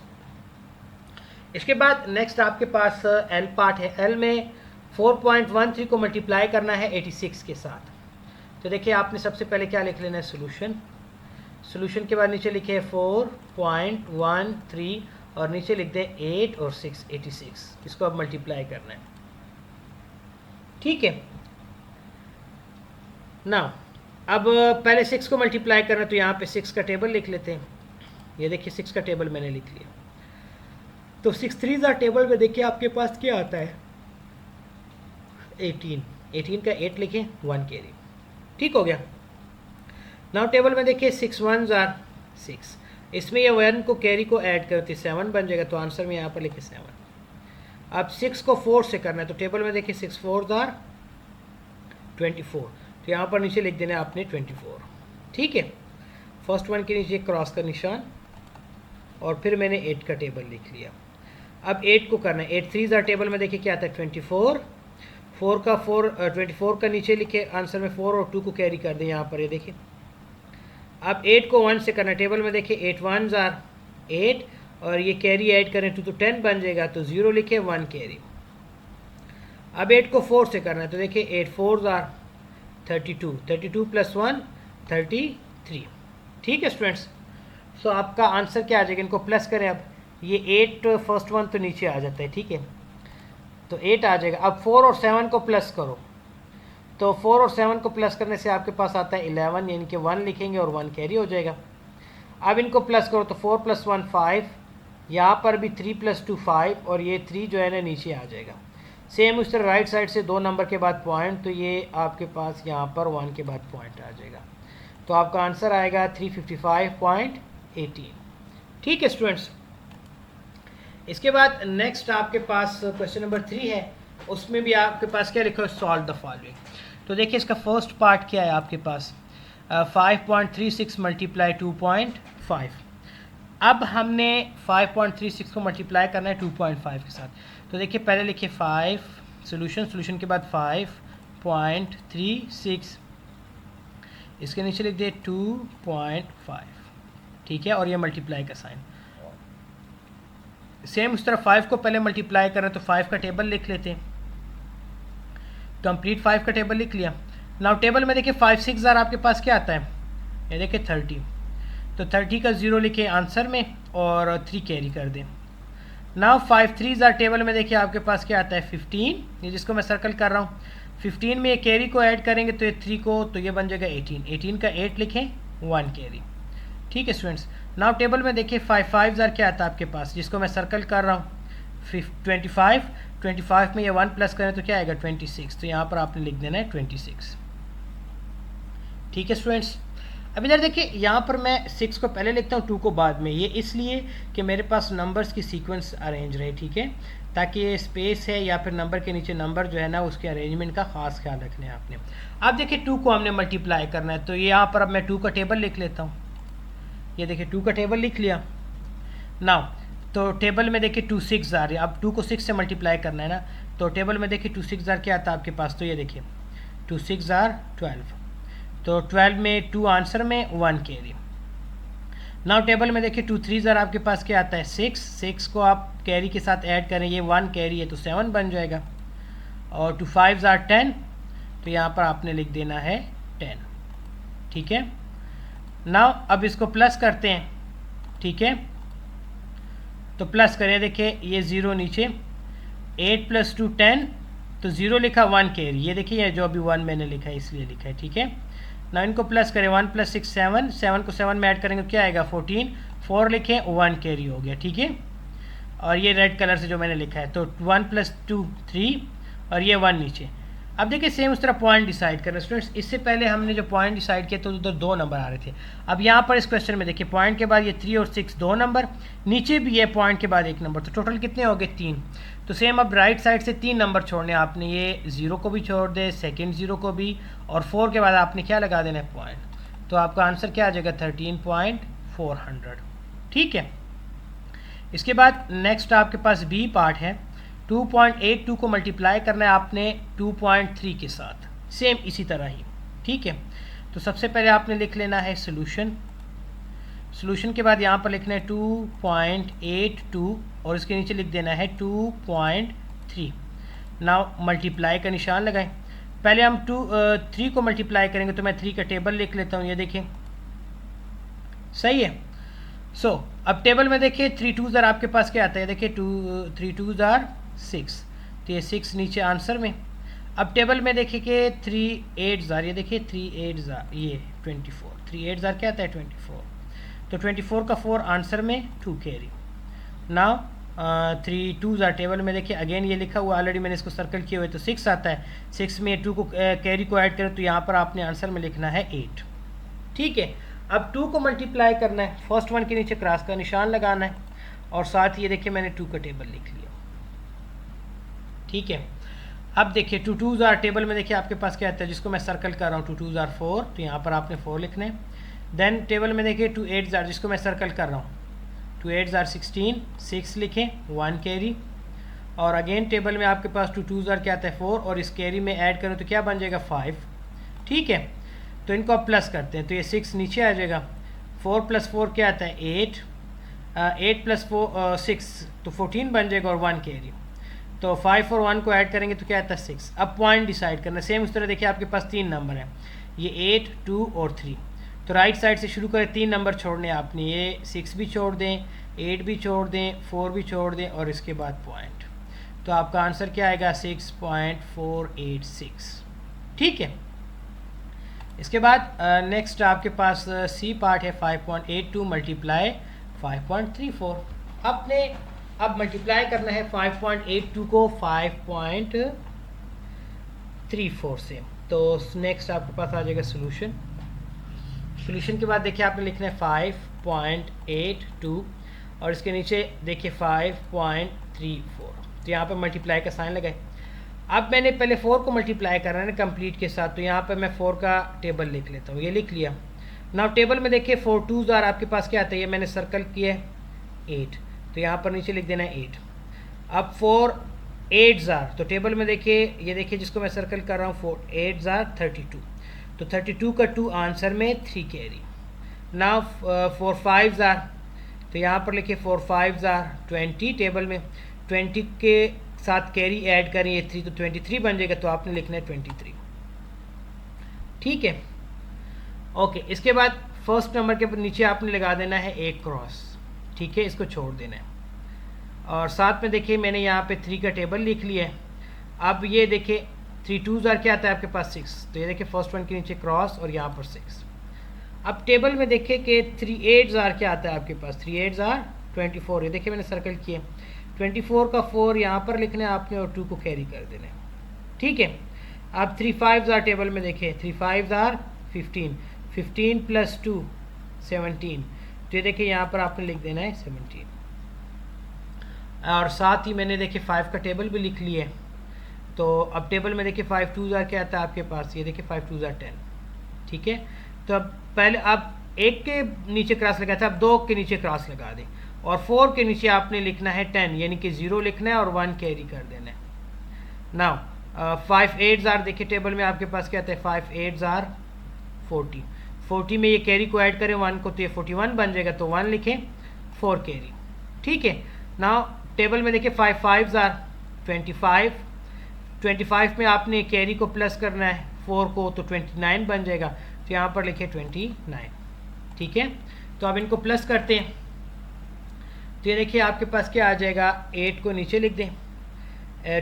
इसके बाद नेक्स्ट आपके पास एल पार्ट है। एल में 4.13 को मल्टीप्लाई करना है 86 के साथ, तो देखिए आपने सबसे पहले क्या लिख लेना है सोल्यूशन, सोल्यूशन के बाद नीचे लिखे 4.13 और नीचे लिख दें 8 और 6 86, इसको अब मल्टीप्लाई करना है, ठीक है ना। अब पहले 6 को मल्टीप्लाई करना है तो यहाँ पे 6 का टेबल लिख लेते हैं, ये देखिए 6 का टेबल मैंने लिख लिया, तो 6 3 जार टेबल में देखिए आपके पास क्या आता है 18, 18 का 8 लिखें 1 कैरी, ठीक हो गया। नाउ टेबल में देखिए 6 1 जार 6, इसमें ये 1 को कैरी को ऐड करते 7 बन जाएगा, तो आंसर में यहाँ पर लिखे 7। अब 6 को 4 से करना है तो टेबल में देखिए 6 4 जार 24, तो यहाँ पर नीचे लिख देना है आपने 24, ठीक है। फर्स्ट 1 के नीचे क्रॉस का निशान और फिर मैंने 8 का टेबल लिख लिया। अब 8 को करना है, 8 3 जार टेबल में देखिए क्या आता है 24, 4 का 4 24 का नीचे लिखे आंसर में 4 और 2 को कैरी कर दें यहाँ पर, ये देखिए। अब 8 को 1 से करना है, टेबल में देखिए 8 1 जार 8 और ये कैरी ऐड करें तो 10 बन जाएगा, तो 0 लिखे 1 कैरी। अब 8 को 4 से करना है, तो देखिए 8 4 आर 32, 32 प्लस 1 33। ठीक है स्टूडेंट्स, सो आपका आंसर क्या आ जाएगा, इनको प्लस करें। अब ये 8 फर्स्ट वन तो नीचे आ जाता है, ठीक है, तो 8 आ जाएगा। अब 4 और 7 को प्लस करो, तो 4 और 7 को प्लस करने से आपके पास आता है 11, यानी कि 1 लिखेंगे और 1 कैरी हो जाएगा। अब इनको प्लस करो तो 4 + 1 5, यहाँ पर भी 3 + 2 5, और ये 3 जो है ना नीचे आ जाएगा। सेम उस तरह राइट साइड से 2 नंबर के बाद पॉइंट, तो ये आपके पास यहाँ पर 1 के बाद पॉइंट आ जाएगा, तो आपका आंसर आएगा 355.18। ठीक है स्टूडेंट्स, इसके बाद नेक्स्ट आपके पास क्वेश्चन नंबर 3 है, उसमें भी आपके पास क्या लिखा है, सॉल्व द फॉलोइंग। तो देखिए इसका फर्स्ट पार्ट क्या है आपके पास, 5.36 × 2.5। अब हमने 5.36 को मल्टीप्लाई करना है 2.5 के साथ, तो देखिए पहले लिखिए 5 सोल्यूशन के बाद 5.36, इसके नीचे लिख दिए 2.5, ठीक है, और ये मल्टीप्लाई का साइन। सेम उस तरह 5 को पहले मल्टीप्लाई करें तो 5 का टेबल लिख लेते हैं, कंप्लीट 5 का टेबल लिख लिया। नाउ टेबल में देखिए 5 6 आपके पास क्या आता है, ये देखिए 30, तो 30 का 0 लिखे आंसर में और 3 कैरी कर दें। नाउ 5 3 टेबल में देखिए आपके पास क्या आता है 15, ये जिसको मैं सर्कल कर रहा हूँ, 15 में ये कैरी को ऐड करेंगे तो ये 3 को, तो ये बन जाएगा 18, 18 का 8 लिखें 1 कैरी। ठीक है स्टूडेंट्स, नाउ टेबल में देखिए 5 5 क्या आता है आपके पास, जिसको मैं सर्कल कर रहा हूँ 25, 25 में ये 1 प्लस करें तो क्या आएगा 26, तो यहाँ पर आपने लिख देना है 26। ठीक है स्टूडेंट्स, अब इधर देखिए यहाँ पर मैं 6 को पहले लिखता हूँ 2 को बाद में, ये इसलिए कि मेरे पास नंबर्स की सीक्वेंस अरेंज रहे, ठीक है, ताकि ये स्पेस है या फिर नंबर के नीचे नंबर जो है ना उसके अरेंजमेंट का खास ख्याल रखना है आपने। अब देखिए 2 को हमने मल्टीप्लाई करना है, तो यहाँ पर अब मैं 2 का टेबल लिख लेता हूँ, ये देखिए 2 का टेबल लिख लिया। नाउ तो टेबल में देखिए 2 6 आ रही है, अब 2 को 6 से मल्टीप्लाई करना है ना, तो टेबल में देखिए 2 6 क्या आता है आपके पास, तो ये देखिए 2 6 12, तो 12 में 2 आंसर में 1 कैरी। नाउ टेबल में देखिए 2 3 आपके पास क्या आता है 6, 6 को आप कैरी के साथ ऐड करें, ये 1 कैरी है तो 7 बन जाएगा, और 2 5 10, तो यहाँ पर आपने लिख देना है 10। ठीक है, नाउ अब इसको प्लस करते हैं, ठीक है, तो प्लस करें, देखिए ये 0 नीचे, 8 + 2 10, तो 0 लिखा 1 कैरी, ये देखिए ये जो अभी 1 मैंने लिखा है इसलिए लिखा है। ठीक है, ना इनको प्लस करें, 1 + 6 7, 7 को 7 में ऐड करेंगे क्या आएगा 14, 4 लिखें 1 कैरी हो गया। ठीक है, और ये रेड कलर से जो मैंने लिखा है, तो 1 + 2 3, और ये 1 नीचे। अब देखिए सेम उस तरह पॉइंट डिसाइड करना स्टूडेंट्स, इससे पहले हमने जो पॉइंट डिसाइड किया तो उधर 2 नंबर आ रहे थे, अब यहाँ पर इस क्वेश्चन में देखिए पॉइंट के बाद ये 3 और 6 2 नंबर, नीचे भी ये पॉइंट के बाद 1 नंबर, तो टोटल कितने हो गए 3। तो सेम अब राइट साइड से 3 नंबर छोड़ने आपने, ये 0 को भी छोड़ दे, सेकेंड 0 को भी, और 4 के बाद आपने क्या लगा देना है पॉइंट, तो आपका आंसर क्या आ जाएगा 13.400। ठीक है, इसके बाद नेक्स्ट आपके पास बी पार्ट है, 2.82 को मल्टीप्लाई करना है आपने 2.3 के साथ, सेम इसी तरह ही। ठीक है, तो सबसे पहले आपने लिख लेना है सोल्यूशन, सोल्यूशन के बाद यहाँ पर लिखना है 2.82 और इसके नीचे लिख देना है 2.3। नाउ मल्टीप्लाई का निशान लगाएं, पहले हम 3 को मल्टीप्लाई करेंगे, तो मैं 3 का टेबल लिख लेता हूँ, ये देखें सही है। सो अब टेबल में देखिए 3 2 आपके पास क्या आता है, देखिए 3 2 6, तो ये 6 नीचे आंसर में। अब टेबल में देखिए कि 3 8 ये देखिए 3 8 ये 24, 3 8 क्या आता है 24, तो 24 का 4 आंसर में 2 कैरी। नाउ 3 2 टेबल में देखिए अगेन ये लिखा हुआ ऑलरेडी मैंने इसको सर्कल किए हुए, तो 6 आता है, 6 में 2 को कैरी को ऐड करें तो यहाँ पर आपने आंसर में लिखना है 8। ठीक है, अब 2 को मल्टीप्लाई करना है, फर्स्ट वन के नीचे क्रॉस का निशान लगाना है, और साथ ही ये देखिए मैंने 2 का टेबल लिख लिया। ठीक है, अब देखिए 2 2 टेबल में देखिए आपके पास क्या आता है, जिसको मैं सर्कल कर रहा हूँ 2 2 4, तो यहाँ पर आपने 4 लिखने। देन टेबल में देखिए 2 8 जिसको मैं सर्कल कर रहा हूँ, 2 8 16, 6 लिखें 1 कैरी, और अगेन टेबल में आपके पास 2 2 क्या आता है 4, और इस कैरी में ऐड करें तो क्या बन जाएगा 5। ठीक है, तो इनको आप प्लस करते हैं, तो ये 6 नीचे आ जाएगा, 4 + 4 क्या आता है 8, 8 प्लस 6 तो 14 बन जाएगा और 1 कैरी। तो 5 और 1 को ऐड करेंगे तो क्या आता है 6। अब पॉइंट डिसाइड करना, सेम उस तरह देखिए आपके पास 3 नंबर हैं, ये 8, 2 और 3। तो राइट साइड से शुरू करें, 3 नंबर छोड़ने आपने, ये 6 भी छोड़ दें, 8 भी छोड़ दें, 4 भी छोड़ दें और इसके बाद पॉइंट। तो आपका आंसर क्या आएगा 6.486। ठीक है। इसके बाद नेक्स्ट आपके पास सी पार्ट है 5.82 मल्टीप्लाई 5.34। आपने अब मल्टीप्लाई करना है 5.82 को 5.34 से। तो नेक्स्ट आपके पास आ जाएगा सोल्यूशन। सोल्यूशन के बाद देखिए आपने लिखना है 5.82 और इसके नीचे देखिए 5.34। तो यहाँ पर मल्टीप्लाई का साइन लगाए। अब मैंने पहले 4 को मल्टीप्लाई करना है ना कंप्लीट के साथ, तो यहाँ पर मैं 4 का टेबल लिख लेता हूँ। ये लिख लिया। नाउ टेबल में देखिए 4 2s आर आपके पास क्या आता है, ये मैंने सर्कल किया है 8, तो यहाँ पर नीचे लिख देना है 8। अब 4 8s आर, तो टेबल में देखिए ये देखिए जिसको मैं सर्कल कर रहा हूँ 4 8s आर 32, तो 32 का 2 आंसर में 3 कैरी। नाउ 4 5s आर, तो यहाँ पर लिखिए 4 5s आर 20, टेबल में 20 के साथ कैरी ऐड करें ये 3 तो 23 बन जाएगा, तो आपने लिखना है 23। ठीक है, ओके। इसके बाद फर्स्ट नंबर के नीचे आपने लगा देना है एक क्रॉस। ठीक है, इसको छोड़ देना है और साथ में देखिए मैंने यहाँ पे 3 का टेबल लिख लिया है। अब ये देखिए 3 2s आर क्या आता है आपके पास 6, तो ये देखिए फर्स्ट वन के नीचे क्रॉस और यहाँ पर 6। अब टेबल में देखिए कि 3 8s आर क्या आता है आपके पास, 3 8s आर 24, ये देखिए मैंने सर्कल किए। 24 का 4 यहाँ पर लिखना है आपने और 2 को कैरी कर देना है। ठीक है। अब 3 5s आर टेबल में देखिए 3 5s आर 15, 15 प्लस 2 17, तो ये देखिए यहाँ पर आपने लिख देना है 17। और साथ ही मैंने देखिए 5 का टेबल भी लिख लिया है। तो अब टेबल में देखिए 5 2s आर क्या आता है आपके पास, ये देखिए 5 2s आर 10। ठीक है, तो अब पहले आप 1 के नीचे क्रॉस लगाया था, अब 2 के नीचे क्रॉस लगा दें और 4 के नीचे आपने लिखना है 10, यानी कि 0 लिखना है और 1 कैरी कर देना है। नाउ 5 8s आर देखिए टेबल में आपके पास क्या आता है 5 8s आर 40, 40 में ये कैरी को ऐड करें 1 को तो ये 41 बन जाएगा, तो 1 लिखें 4 कैरी। ठीक है। नाउ टेबल में देखिए 5 5s आर 25, 25 में आपने कैरी को प्लस करना है 4 को, तो 29 बन जाएगा, तो यहाँ पर लिखे 29। ठीक है, तो अब इनको प्लस करते हैं, तो ये देखिए आपके पास क्या आ जाएगा 8 को नीचे लिख दें,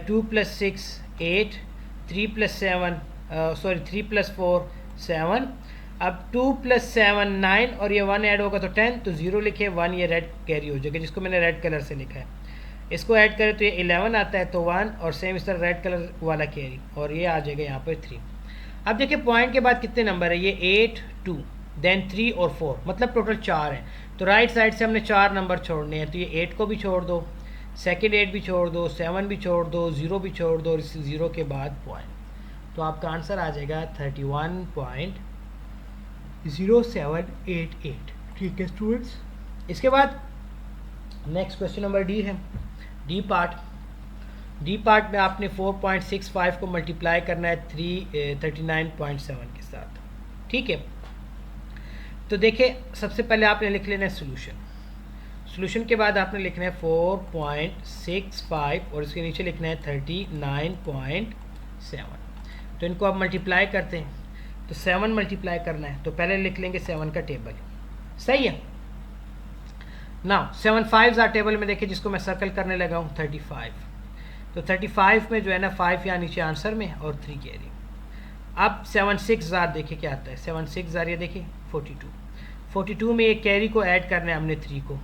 2 प्लस 6 8, 3 प्लस 4 7। अब 2 प्लस 7 9 और ये 1 ऐड होगा तो 10, तो 0 लिखे 1, ये रेड कैरी हो जाएगा जिसको मैंने रेड कलर से लिखा है। इसको ऐड करें तो ये 11 आता है, तो 1 और सेम इस तरह रेड कलर वाला कैरी और ये आ जाएगा यहाँ पर 3। अब देखिए पॉइंट के बाद कितने नंबर है, ये 8 2 देन 3 और 4, मतलब टोटल 4 हैं। तो राइट साइड से हमने 4 नंबर छोड़ने हैं, तो ये 8 को भी छोड़ दो, सेकेंड 8 भी छोड़ दो, 7 भी छोड़ दो, 0 भी छोड़ दो और इस 0 के बाद पॉइंट, तो आपका आंसर आ जाएगा 31.0788। ठीक है स्टूडेंट्स। इसके बाद नेक्स्ट क्वेश्चन नंबर डी है, डी पार्ट। डी पार्ट में आपने 4.65 को मल्टीप्लाई करना है 39.7 के साथ। ठीक है, तो देखिए सबसे पहले आपने लिख लेना है सोल्यूशन। सोल्यूशन के बाद आपने लिखना है 4.65 और इसके नीचे लिखना है 39.7। तो इनको आप मल्टीप्लाई करते हैं, तो 7 मल्टीप्लाई करना है, तो पहले लिख लेंगे 7 का टेबल। सही है। नाउ 7 5s आर टेबल में देखिए जिसको मैं सर्कल करने लगा हूँ 35, तो 35 में जो है ना 5 यहाँ नीचे आंसर में और 3 कैरी। अब 7 6s आर देखिए क्या आता है, 7 6s आर ये देखिए 42, 42 में एक कैरी को ऐड करना है हमने 3 को,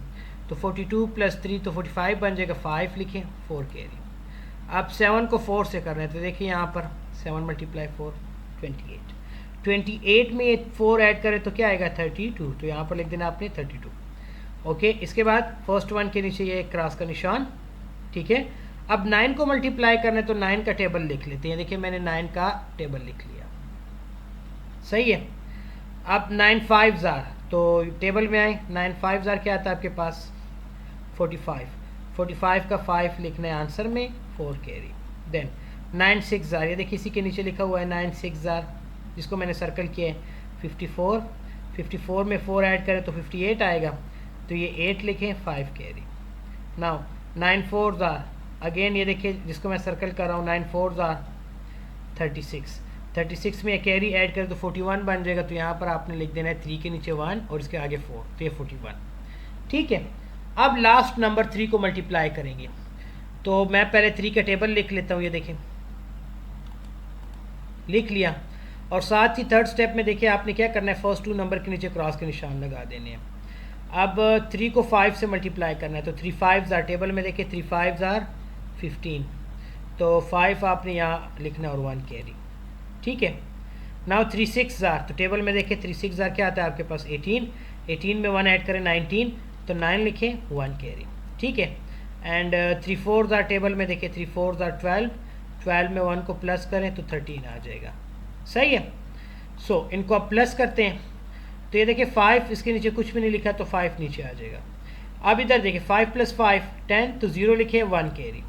तो 42 प्लस 3 तो 45 बन जाएगा, 5 लिखें 4 कैरी। अब 7 को 4 से करना है, तो देखिए यहाँ पर 7 मल्टीप्लाई 4 28, 28 में 4 ऐड करें तो क्या आएगा 32, तो यहाँ पर लिख देना आपने 32। ओके, इसके बाद फर्स्ट वन के नीचे ये क्रॉस का निशान। ठीक है, अब 9 को मल्टीप्लाई करना है, तो 9 का टेबल लिख लेते हैं। देखिए मैंने 9 का टेबल लिख लिया। सही है। अब 9 5s आर, तो टेबल में आए 9 5s आर क्या आता है आपके पास 45, 45 का 5 लिखना है आंसर में 4 कैरी। देन 9 6s आर, ये देखिए इसी के नीचे लिखा हुआ है 9 6s आर जिसको मैंने सर्कल किया है 54, 54 में 4 ऐड करें तो 58 आएगा, तो ये 8 लिखें, 5 कैरी। नाउ 9 4 ज़ार, अगेन ये देखिए जिसको मैं सर्कल कर रहा हूँ, 9 4 ज़ार 36, 36 में कैरी ऐड करें तो 41 बन जाएगा। तो यहाँ पर आपने लिख देना है 3 के नीचे 1 और इसके आगे 4, तो ये 41। ठीक है, अब लास्ट नंबर 3 को मल्टीप्लाई करेंगे। तो मैं पहले 3 का टेबल लिख लेता हूँ, ये देखें लिख लिया। और साथ ही थर्ड स्टेप में देखिए आपने क्या करना है, फर्स्ट 2 नंबर के नीचे क्रॉस के निशान लगा देने हैं। अब 3 को 5 से मल्टीप्लाई करना है, तो 3 5 ज़ार, टेबल में देखिए 3 5 ज़ार 15, तो 5 आपने यहाँ लिखना और 1 कैरी। ठीक है, नाउ 3 6 ज़ार, तो टेबल में देखिए 3 6 ज़ार क्या आता है आपके पास 18, 18 में 1 ऐड करें 19, तो 9 लिखें 1 कैरी। ठीक है, एंड 3 4 ज़ार, टेबल में देखिए 3 4 ज़ार 12, 12 में 1 को प्लस करें तो 13 आ जाएगा। सही है, सो इनको आप प्लस करते हैं, तो ये देखिए 5 इसके नीचे कुछ भी नहीं लिखा तो 5 नीचे आ जाएगा। अब इधर देखिए 5 + 5 10, तो 0 लिखे 1 कैरी।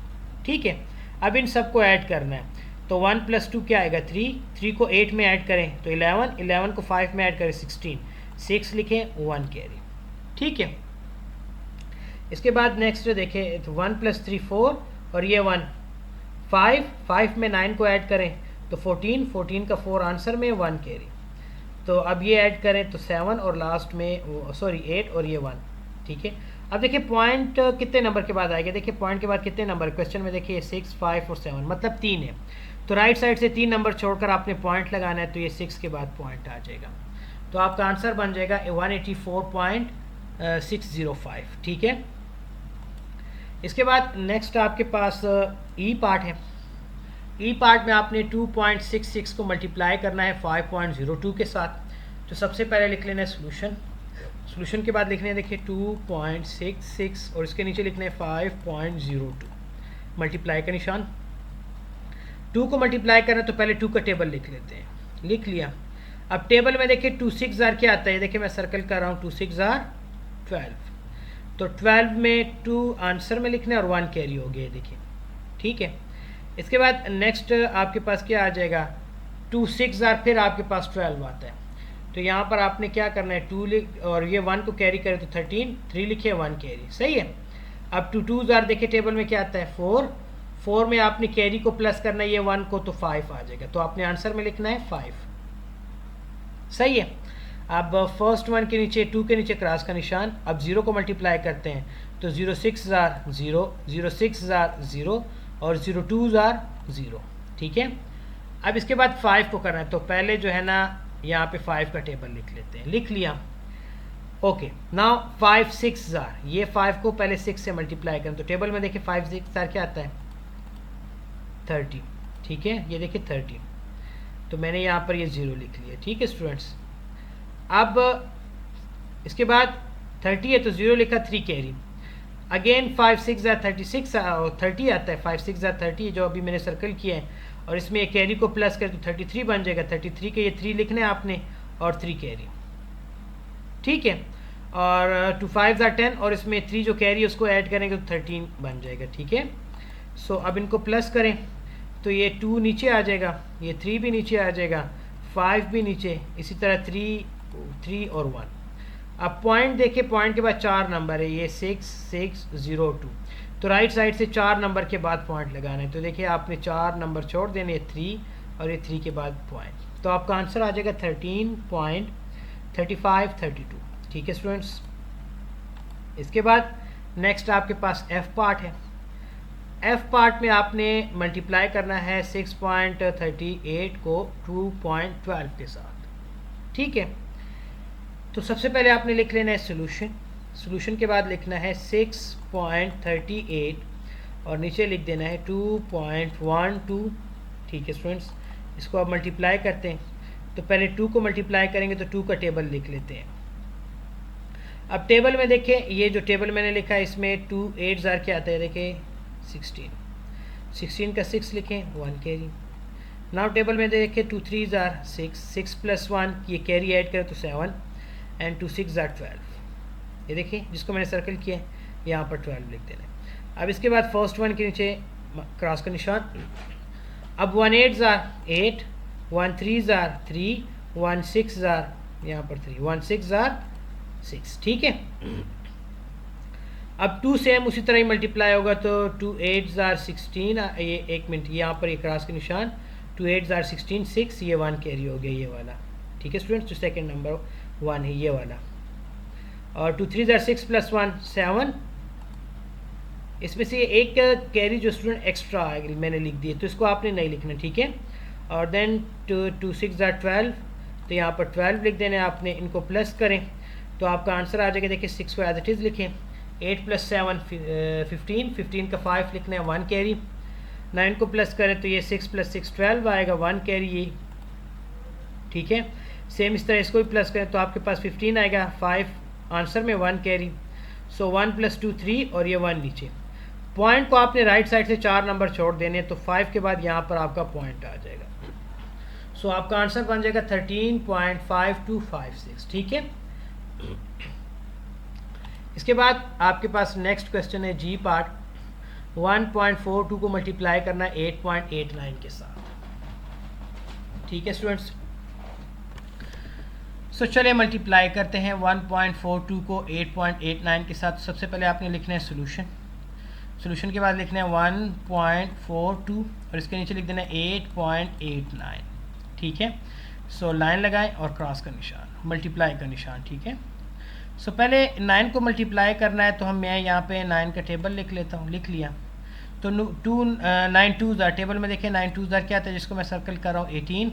ठीक है, अब इन सबको ऐड करना है, तो 1 + 2 क्या आएगा 3, 3 को 8 में ऐड करें तो 11, 11 को 5 में ऐड करें 16, 6 लिखें 1 कैरी। ठीक है, इसके बाद नेक्स्ट देखें, तो 1 + 3 4 और ये 1 5, 5 में 9 को ऐड करें तो 14, 14 का 4 आंसर में 1 कैरी। तो अब ये ऐड करें तो 7 और लास्ट में सॉरी 8 और ये 1। ठीक है, अब देखिए पॉइंट कितने नंबर के बाद आएगा, देखिए पॉइंट के बाद कितने नंबर, क्वेश्चन में देखिए 6 5 और 7 मतलब 3 है। तो राइट साइड से 3 नंबर छोड़कर आपने पॉइंट लगाना है, तो ये 6 के बाद पॉइंट आ जाएगा। तो आपका आंसर बन जाएगा 184.605। ठीक है, इसके बाद नेक्स्ट आपके पास ई पार्ट है। ई पार्ट में आपने 2.66 को मल्टीप्लाई करना है 5.02 के साथ। तो सबसे पहले लिख लेना है सोल्यूशन, सोल्यूशन के बाद लिखने हैं देखिए 2.66 और इसके नीचे लिखना है 5.02, मल्टीप्लाई का निशान। 2 को मल्टीप्लाई करना तो पहले 2 का टेबल लिख लेते हैं, लिख लिया। अब टेबल में देखिए 2 6 ज़ार क्या आता है, देखिए मैं सर्कल कर रहा हूँ 2 6 ज़ार 12, तो 12 में 2 आंसर में लिखना है और 1 कैरी हो गया देखिए। ठीक है, इसके बाद नेक्स्ट आपके पास क्या आ जाएगा, 2 6 ज़ार फिर आपके पास 12 आता है। तो यहाँ पर आपने क्या करना है 2 लिख और ये 1 को कैरी करें तो 13, 3 लिखे 1 कैरी। सही है, अब 2 ज़ार देखिए टेबल में क्या आता है 4, 4 में आपने कैरी को प्लस करना है ये 1 को तो 5 आ जाएगा। तो आपने आंसर में लिखना है 5। सही है, अब फर्स्ट 1 के नीचे 2 के नीचे क्रॉस का निशान। अब 0 को मल्टीप्लाई करते हैं तो 0 6 ज़ार 0, 0 6 ज़ार 0 और 0 2 ज़ार 0। ठीक है, अब इसके बाद 5 को करना है, तो पहले जो है ना यहाँ पे 5 का टेबल लिख लेते हैं, लिख लिया। ओके, नाउ 5 6 ज़ार, ये 5 को पहले 6 से मल्टीप्लाई करें तो टेबल में देखिए 5 6 ज़ार क्या आता है 30। ठीक है, ये देखिए 30, तो मैंने यहाँ पर ये 0 लिख लिया। ठीक है स्टूडेंट्स, अब इसके बाद 30 है तो 0 लिखा 3 कैरी। अगेन 5 6 ज़ार 36 और 30 आता है, 5 6 ज़ार 30 जो अभी मैंने सर्कल किया है, और इसमें एक कैरी को प्लस कर तो 33 बन जाएगा। 33 के ये 3 लिखने हैं आपने और 3 कैरी। ठीक है, और 2 5 ज़ार 10 और इसमें 3 जो कैरी है उसको ऐड करेंगे तो 13 बन जाएगा। ठीक है, सो अब इनको प्लस करें तो ये 2 नीचे आ जाएगा, ये 3 भी नीचे आ जाएगा, 5 भी नीचे, इसी तरह 3 और 1। अब पॉइंट देखिए, पॉइंट के बाद 4 नंबर है, ये 6 6 0 2, तो राइट साइड से 4 नंबर के बाद पॉइंट लगाना है। तो देखिए आपने 4 नंबर छोड़ देने, 3 और ये 3 के बाद पॉइंट, तो आपका आंसर आ जाएगा 13.3532। ठीक है स्टूडेंट्स, इसके बाद नेक्स्ट आपके पास एफ पार्ट है। एफ पार्ट में आपने मल्टीप्लाई करना है 6.38 को 2.12 के साथ। ठीक है, तो सबसे पहले आपने लिख लेना है सोल्यूशन, सोल्यूशन के बाद लिखना है 6.38 और नीचे लिख देना है 2.12। ठीक है स्टूडेंट्स, इसको आप मल्टीप्लाई करते हैं तो पहले 2 को मल्टीप्लाई करेंगे तो 2 का टेबल लिख लेते हैं। अब टेबल में देखें, ये जो टेबल मैंने लिखा है इसमें 2 8 ज़ार क्या आता है, देखें 16, 16 का 6 लिखें 1 कैरी। नाउ टेबल में देखें 2 3 ज़ार 6, 6 + 1 ये कैरी ऐड करें तो 7 एंड 2 6 ज़ार 12, ये देखिए जिसको मैंने सर्कल किया है यहाँ पर 12 लिख देना है। अब इसके बाद फर्स्ट 1 के नीचे क्रॉस का निशान। अब 1 8 ज़ार 8, 1 3 ज़ार 3, 1 6 ज़ार यहाँ पर 3, 1 6 ज़ार 6। ठीक है, अब 2 सेम उसी तरह ही मल्टीप्लाई होगा, तो 2 8 ज़ार 16, ये एक मिनट यहाँ पर एक क्रॉस के निशान, 2 8 ज़ार 16 6, ये 1 कैरी हो गया ये वाला। ठीक है स्टूडेंट्स, तो सेकंड नंबर 1 है ये वाला। और 2 3 ज़ार 6 + 1 7, इसमें से एक कैरी जो स्टूडेंट एक्स्ट्रा मैंने लिख दी है, तो इसको आपने नहीं लिखना, ठीक है। और देन 2 6 ज़ार 12, तो यहाँ पर 12 लिख देना आपने, इनको प्लस करें तो आपका आंसर आ जाएगा। देखिए 6 को एज इट इज़ लिखें, 8 + 7 15, 15 का 5 लिखना है, 1 कैरी। 9 को प्लस करें तो ये 6 + 6 12 आएगा, 1 कैरी ये। ठीक है, सेम इस तरह इसको भी प्लस करें तो आपके पास 15 आएगा, 5 आंसर में, 1 कैरी। सो 1 + 2 3 और ये 1 नीचे। पॉइंट को आपने राइट साइड से 4 नंबर छोड़ देने, तो 5 के बाद यहाँ पर आपका पॉइंट आ जाएगा। सो आपका आंसर बन जाएगा 13.5256। ठीक है, इसके बाद आपके पास नेक्स्ट क्वेश्चन है जी पार्ट। 1.42 को मल्टीप्लाई करना है 8.89 के साथ। ठीक है स्टूडेंट्स, सो चलिए मल्टीप्लाई करते हैं 1.42 को 8.89 के साथ। सबसे पहले आपने लिखना है सोल्यूशन, सोल्यूशन के बाद लिखना है 1.42 और इसके नीचे लिख देना है 8.89। ठीक है, सो लाइन लगाएं और क्रॉस का निशान, मल्टीप्लाई का निशान। ठीक है, सो पहले 9 को मल्टीप्लाई करना है, तो मैं यहाँ पे 9 का टेबल लिख लेता हूँ, लिख लिया। तो 9 2 ज़ार, टेबल में देखें 9 2 ज़ार क्या आता है, जिसको मैं सर्कल कर रहा हूँ 18।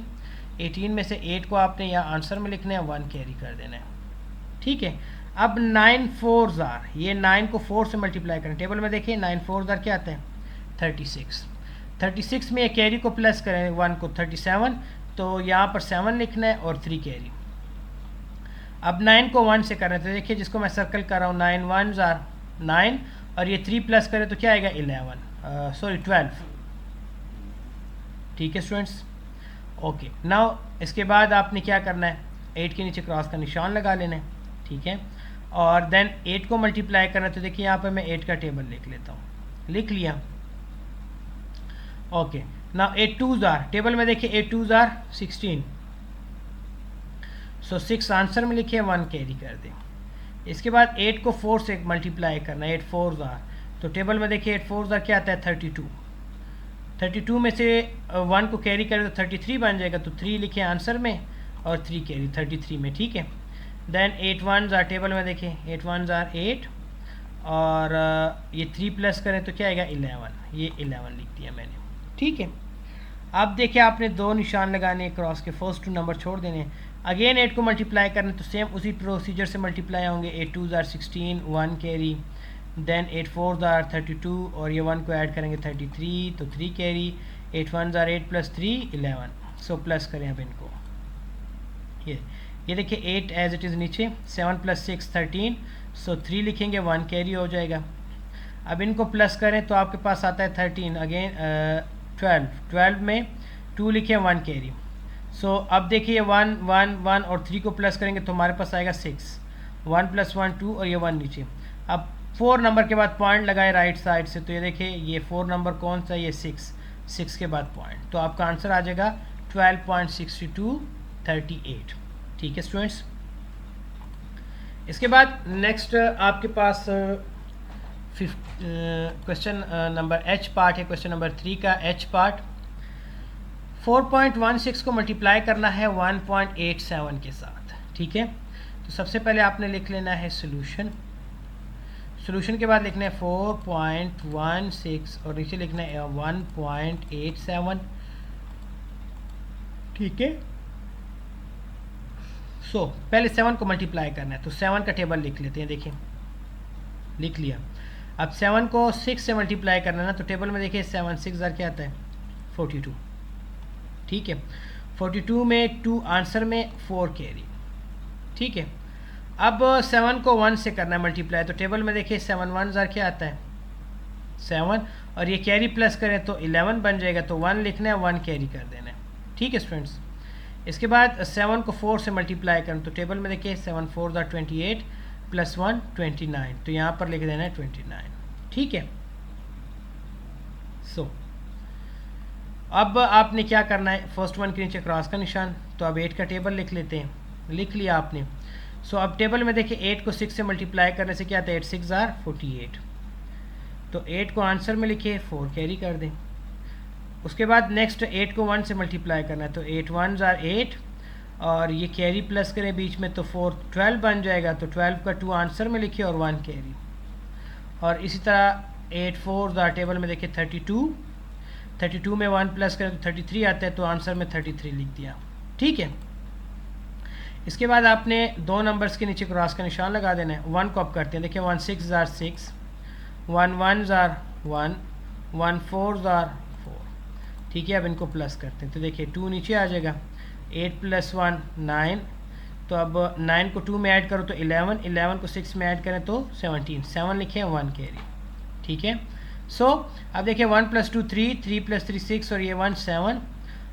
18 में से 8 को आपने यहाँ आंसर में लिखना है, 1 कैरी कर देना है। ठीक है, अब 9 4 ज़ार, ये 9 को 4 से मल्टीप्लाई करें, टेबल में देखिए 9 4 ज़ार क्या आता है 36। 36 में कैरी को प्लस करें 1 को 37, तो यहाँ पर 7 लिखना है और 3 कैरी। अब 9 को 1 से कर रहे थे, देखिए जिसको मैं सर्कल कर रहा हूँ 9 1 ज़ार 9 और ये 3 प्लस करें तो क्या आएगा 12। ठीक है स्टूडेंट्स, ओके। नाउ इसके बाद आपने क्या करना है, 8 के नीचे क्रॉस का निशान लगा लेना है। ठीक है, और देन 8 को मल्टीप्लाई करना है, तो देखिए यहाँ पर मैं 8 का टेबल लिख लेता हूँ, लिख लिया। ओके, नाउ 8 2 ज़ार, टेबल में देखिए 8 2 ज़ार 16, सो 6 आंसर में लिखिए, 1 कैरी कर दें। इसके बाद 8 को 4 से मल्टीप्लाई करना है, 8 4 ज़ार, तो टेबल में देखिए 8 4 ज़ार क्या आता है 32। 32 में से 1 को कैरी करें तो 33 बन जाएगा, तो 3 लिखे आंसर में और 3 कैरी 33 में। ठीक है, देन 8 1 ज़ार, टेबल में देखें 8 1 ज़ार 8 और ये 3 प्लस करें तो क्या आएगा 11, ये 11 लिख दिया मैंने। ठीक है, अब देखिए आपने 2 निशान लगाने क्रॉस के, फर्स्ट 2 नंबर छोड़ देने। अगेन 8 को मल्टीप्लाई करना तो सेम उसी प्रोसीजर से मल्टीप्लाई होंगे, 8 2 ज़ार 16 1 कैरी, देन 8 4 ज़ार 32 और ये 1 को ऐड करेंगे 33, तो 3 कैरी। 8 1 ज़ार 8 + 3 11, सो प्लस करें अब इनको, ये देखिए 8 एज इट इज़ नीचे, 7 + 6 13, सो 3 लिखेंगे, 1 कैरी हो जाएगा। अब इनको प्लस करें तो आपके पास आता है 13, अगेन 12 में 2 लिखे 1 कैरी। सो अब देखिए 1 1 1 और 3 को प्लस करेंगे तो हमारे पास आएगा 6, 1 + 1 2 और ये 1 नीचे। अब 4 नंबर के बाद पॉइंट लगाए राइट साइड से, तो ये देखिए ये 4 नंबर कौन सा, ये 6 के बाद पॉइंट, तो आपका आंसर आ जाएगा 12.6238। ठीक है स्टूडेंट्स, इसके बाद नेक्स्ट आपके पास क्वेश्चन नंबर एच पार्ट है, क्वेश्चन नंबर 3 का एच पार्ट। 4.16 को मल्टीप्लाई करना है 1.87 के साथ। ठीक है, तो सबसे पहले आपने लिख लेना है सोल्यूशन, सोल्यूशन के बाद लिखना है 4.16 और नीचे लिखना है 1.87। ठीक है, सो पहले 7 को मल्टीप्लाई करना है, तो 7 का टेबल लिख लेते हैं, देखिए लिख लिया। अब 7 को 6 से मल्टीप्लाई करना है ना, तो टेबल में देखिए 7 6 ज़ार क्या आता है 42। ठीक है, 42 में 2 आंसर में 4 कैरी। ठीक है, अब 7 को 1 से करना है मल्टीप्लाई, तो टेबल में देखिए 7 1 ज़ार क्या आता है 7 और ये कैरी प्लस करें तो 11 बन जाएगा, तो 1 लिखना है, 1 कैरी कर देना है। ठीक है स्टूडेंट्स, इसके बाद 7 को 4 से मल्टीप्लाई करें, तो टेबल में देखिए 7 4 ज़ार 28 + 1 29, तो यहाँ पर लिख देना है 29। ठीक है, सो अब आपने क्या करना है, फर्स्ट 1 के नीचे क्रॉस का निशान, तो अब 8 का टेबल लिख लेते हैं, लिख लिया आपने। सो अब टेबल में देखिए 8 को 6 से मल्टीप्लाई करने से क्या आता है, 8 6 जार 48। तो 8 को आंसर में लिखिए, 4 कैरी कर दें। उसके बाद नेक्स्ट 8 को 1 से मल्टीप्लाई करना है, तो 8 1 जार 8 और ये कैरी प्लस करें बीच में, तो 4 12 बन जाएगा। तो 12 का 2 आंसर में लिखिए और 1 कैरी। और इसी तरह 8 4 जार टेबल में देखिए 32 में 1 प्लस करें तो 33 आता है, तो आंसर में 33 लिख दिया। ठीक है, इसके बाद आपने दो नंबर्स के नीचे क्रॉस का निशान लगा देना है। 1 को अप करते हैं, देखिए 1 6 जार 6, 1 1 जार 1, 1 4 जार 4। ठीक है, अब इनको प्लस करते हैं, तो देखिए 2 नीचे आ जाएगा, 8 + 1 9। तो अब 9 को 2 में ऐड करो तो 11, 11 को 6 में ऐड करें तो 17, 7 लिखे 1 कैरी। ठीक है, सो अब देखिए 1 + 2 3, 3 + 3 6 और ये 1 7,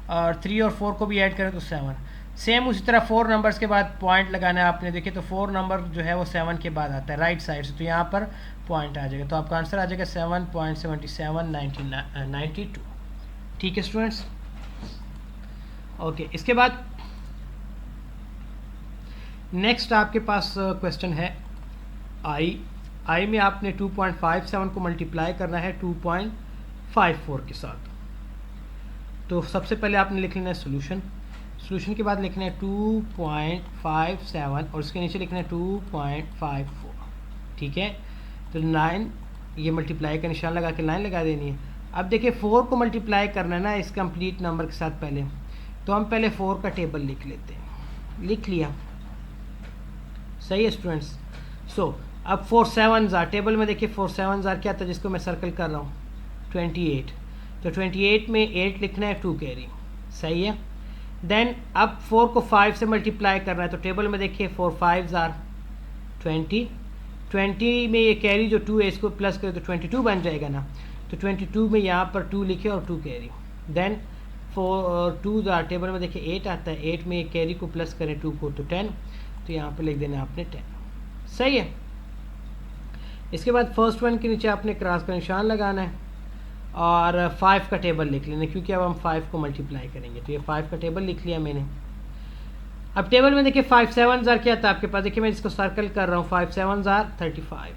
और 3 और 4 को भी ऐड करें तो 7। सेम उसी तरह 4 नंबर्स के बाद पॉइंट लगाना है आपने। देखिए तो 4 नंबर जो है वो 7 के बाद आता है राइट साइड से, तो यहाँ पर पॉइंट आ जाएगा। तो आपका आंसर आ जाएगा 7.7792। ठीक है स्टूडेंट्स, ओके। इसके बाद नेक्स्ट आपके पास क्वेश्चन है आई में आपने 2.57 को मल्टीप्लाई करना है 2.54 के साथ। तो सबसे पहले आपने लिख लेना है सोल्यूशन के बाद लिखना है 2.57 और उसके नीचे लिखना है 2.54। ठीक है, तो 9 ये मल्टीप्लाई का निशान लगा के लाइन लगा देनी है। अब देखिए 4 को मल्टीप्लाई करना है ना इस कंप्लीट नंबर के साथ पहले, तो हम पहले 4 का टेबल लिख लेते हैं। लिख लिया, सही है स्टूडेंट्स। सो अब 4 7 जार टेबल में देखिए 4 7 जार क्या था जिसको मैं सर्कल कर रहा हूँ, 28। तो 28 में 8 लिखना है, 2 कैरी, सही है। देन अब 4 को 5 से मल्टीप्लाई करना है, तो टेबल में देखिए 4 5 जार 20, 20 में ये कैरी जो 2 है इसको प्लस करें तो 22 बन जाएगा ना। तो 22 में यहाँ पर 2 लिखे और 2 कैरी। देन 4 2 जार टेबल में देखिए 8 आता है, 8 में ये कैरी को प्लस करें 2 को तो 10, तो यहाँ पर लिख देना आपने 10, सही है। इसके बाद फर्स्ट वन के नीचे आपने क्रॉस का निशान लगाना है और 5 का टेबल लिख लेना, क्योंकि अब हम 5 को मल्टीप्लाई करेंगे। तो ये 5 का टेबल लिख लिया मैंने। अब टेबल में देखिए 5 7 जार क्या था आपके पास, देखिए मैं इसको सर्कल कर रहा हूँ, 5 7 जार 35।